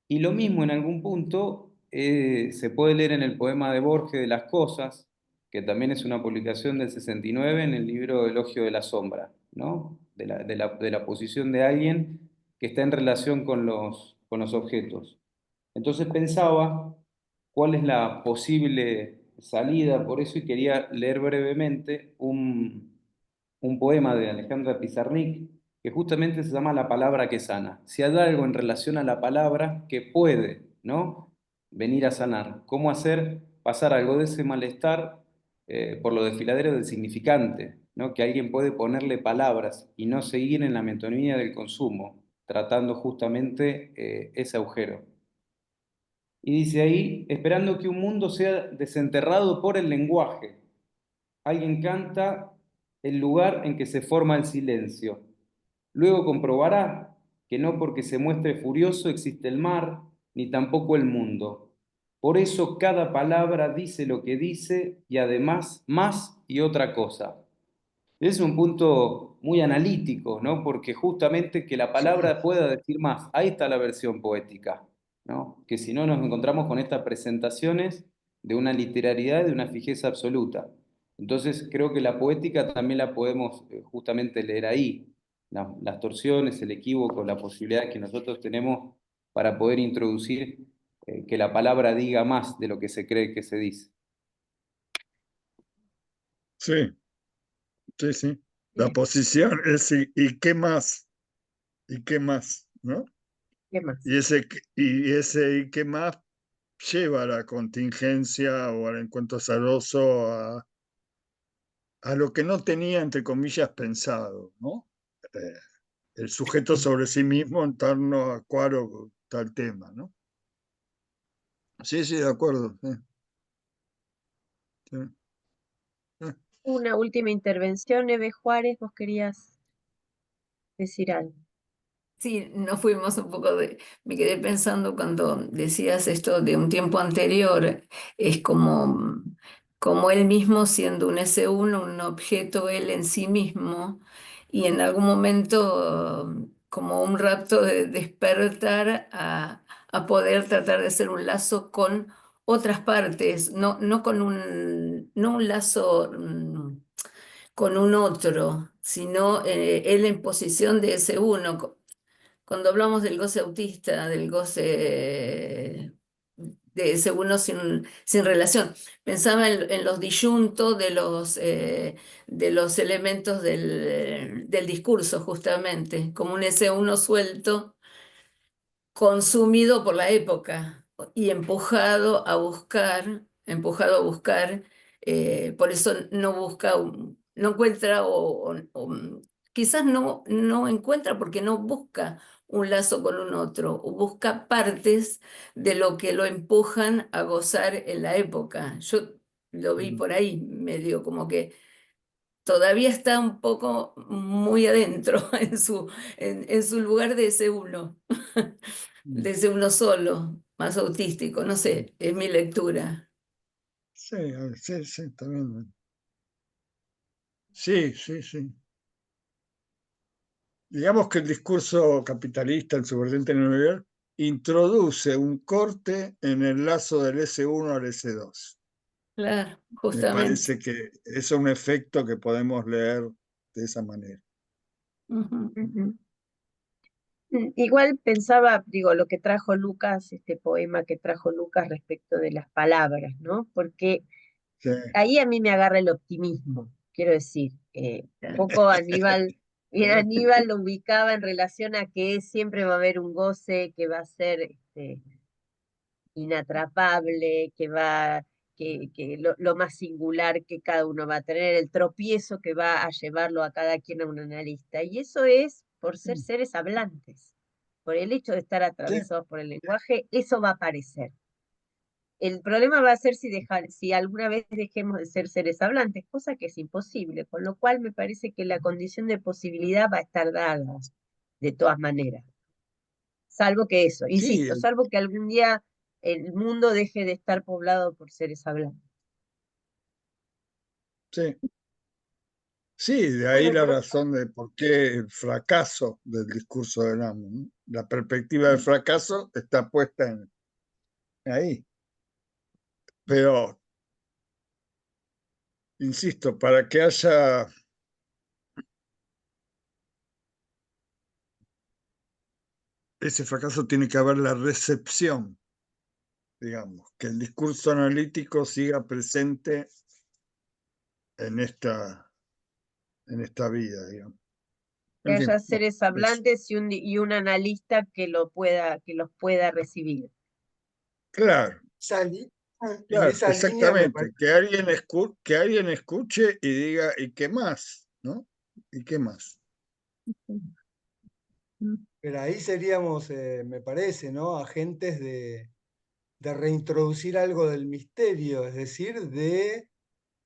Y lo mismo en algún punto se puede leer en el poema de Borges de Las Cosas, que también es una publicación del 69 en el libro Elogio de la Sombra, ¿no? De la posición de alguien que está en relación con los objetos. Entonces pensaba cuál es la posible salida por eso y quería leer brevemente un poema de Alejandra Pizarnik que justamente se llama La palabra que sana. Si hay algo en relación a la palabra que puede, ¿no? Venir a sanar. ¿Cómo hacer pasar algo de ese malestar por lo desfiladero del significante, ¿no? Que alguien puede ponerle palabras y no seguir en la metonimia del consumo, tratando justamente ese agujero. Y dice ahí, esperando que un mundo sea desenterrado por el lenguaje. Alguien canta el lugar en que se forma el silencio. Luego comprobará que no porque se muestre furioso existe el mar, ni tampoco el mundo. Por eso cada palabra dice lo que dice y además más y otra cosa. Es un punto muy analítico, ¿no? Porque justamente que la palabra pueda decir más, ahí está la versión poética, ¿no? Que si no nos encontramos con estas presentaciones de una literariedad, de una fijeza absoluta. Entonces creo que la poética también la podemos justamente leer ahí, las torsiones, el equívoco, la posibilidad que nosotros tenemos para poder introducir que la palabra diga más de lo que se cree que se dice. Sí, sí, sí. La posición es y qué más, y qué más, ¿no? ¿Qué más? Y ese y qué más lleva a la contingencia o al encuentro azaroso a lo que no tenía, entre comillas, pensado, ¿no? El sujeto sobre sí mismo en torno a cuál o tal tema, ¿no? Sí, sí, de acuerdo. Sí, sí. Una última intervención, Eve Juárez, vos querías decir algo. Sí, nos fuimos un poco me quedé pensando cuando decías esto de un tiempo anterior, es como él mismo siendo un S1, un objeto él en sí mismo, y en algún momento como un rapto de despertar a poder tratar de hacer un lazo con otras partes, no con no un lazo con un otro, sino él en posición de ese uno. Cuando hablamos del goce autista, del goce de ese uno sin relación, pensaba en los disyuntos de los elementos del discurso, justamente, como un ese uno suelto, consumido por la época y empujado a buscar, por eso no busca, no encuentra quizás no encuentra porque no busca un lazo con un otro, o busca partes de lo que lo empujan a gozar en la época. Yo lo vi por ahí, medio como que todavía está un poco muy adentro en su lugar de ese uno. desde uno solo, más autístico, no sé, es mi lectura. Sí, sí, también. Sí, sí, sí. Digamos que el discurso capitalista, el subvertiente neoliberal, introduce un corte en el lazo del S1 al S2. Claro, Me justamente. parece que es un efecto que podemos leer de esa manera. Ujú. Ujú. Igual pensaba, digo, lo que trajo Lucas, este poema que trajo Lucas respecto de las palabras, ¿no? Porque Sí, ahí a mí me agarra el optimismo, quiero decir, un poco Aníbal, y Aníbal lo ubicaba en relación a que siempre va a haber un goce que va a ser inatrapable, que lo más singular que cada uno va a tener, el tropiezo que va a llevarlo a cada quien a un analista. Y eso es por ser seres hablantes, por el hecho de estar atravesados por el lenguaje, eso va a aparecer. El problema va a ser si alguna vez dejemos de ser seres hablantes, cosa que es imposible, con lo cual me parece que la condición de posibilidad va a estar dada de todas maneras. Salvo que eso, sí, insisto, salvo que algún día el mundo deje de estar poblado por seres hablantes. sí. Sí, de ahí Bueno, la pero razón de por qué el fracaso del discurso del amo, ¿no? La perspectiva del fracaso está puesta ahí. Pero, insisto, para que haya ese fracaso tiene que haber la recepción, digamos, que el discurso analítico siga presente en esta vida, digamos. que En fin, haya bueno, seres eso. hablantes y un analista que los pueda recibir. Claro, En claro, esa línea me exactamente. parece. Que alguien escuche y diga, ¿y qué más? ¿No? ¿Y qué más? Pero ahí seríamos, me parece, ¿no? Agentes de reintroducir algo del misterio, es decir, de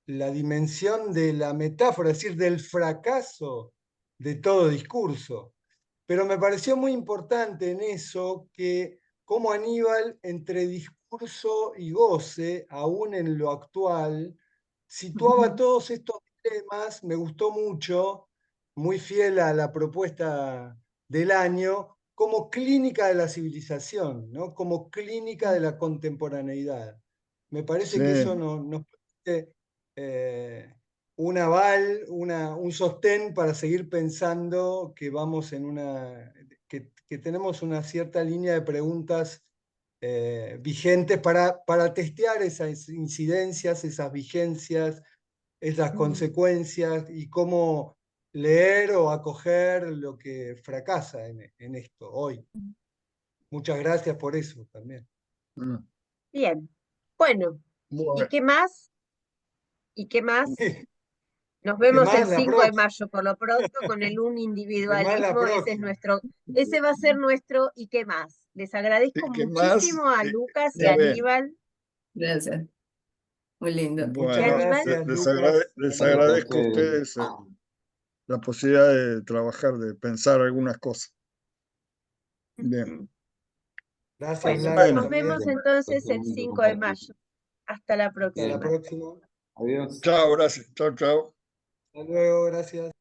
la dimensión de la metáfora, es decir, del fracaso de todo discurso. Pero me pareció muy importante en eso que como Aníbal, entre discurso y goce, aún en lo actual, situaba todos estos temas, me gustó mucho, muy fiel a la propuesta del año, como clínica de la civilización, ¿no? Como clínica de la contemporaneidad. Me parece Sí, que eso nos permite un aval, un sostén para seguir pensando que vamos en que tenemos una cierta línea de preguntas vigentes para testear esas incidencias, esas vigencias, esas consecuencias y cómo leer o acoger lo que fracasa en esto hoy. Muchas gracias por eso también. mm, Bien, bueno, ¿y bueno, qué más? ¿Y qué más? Nos ¿Qué vemos el más la 5 de próxima? mayo, por lo pronto, con el un ¿Qué más la individualismo, próxima? ese va a ser nuestro ¿y qué más? Les agradezco ¿y qué más? muchísimo a Lucas y a Está bien. Aníbal. Gracias, muy lindo. ¿Y Muchas Bueno, Aníbal? gracias, Lucas. les Gracias a agradezco a ustedes. ustedes la posibilidad de trabajar, de pensar algunas cosas. Bien. Gracias, Bueno, Blanca, Bueno, nos vemos también. entonces Fue el bonito 5 de compartir. mayo. Hasta la Hasta la próxima. próxima. Adiós. chao, gracias. Chao, chao. Hasta luego, gracias.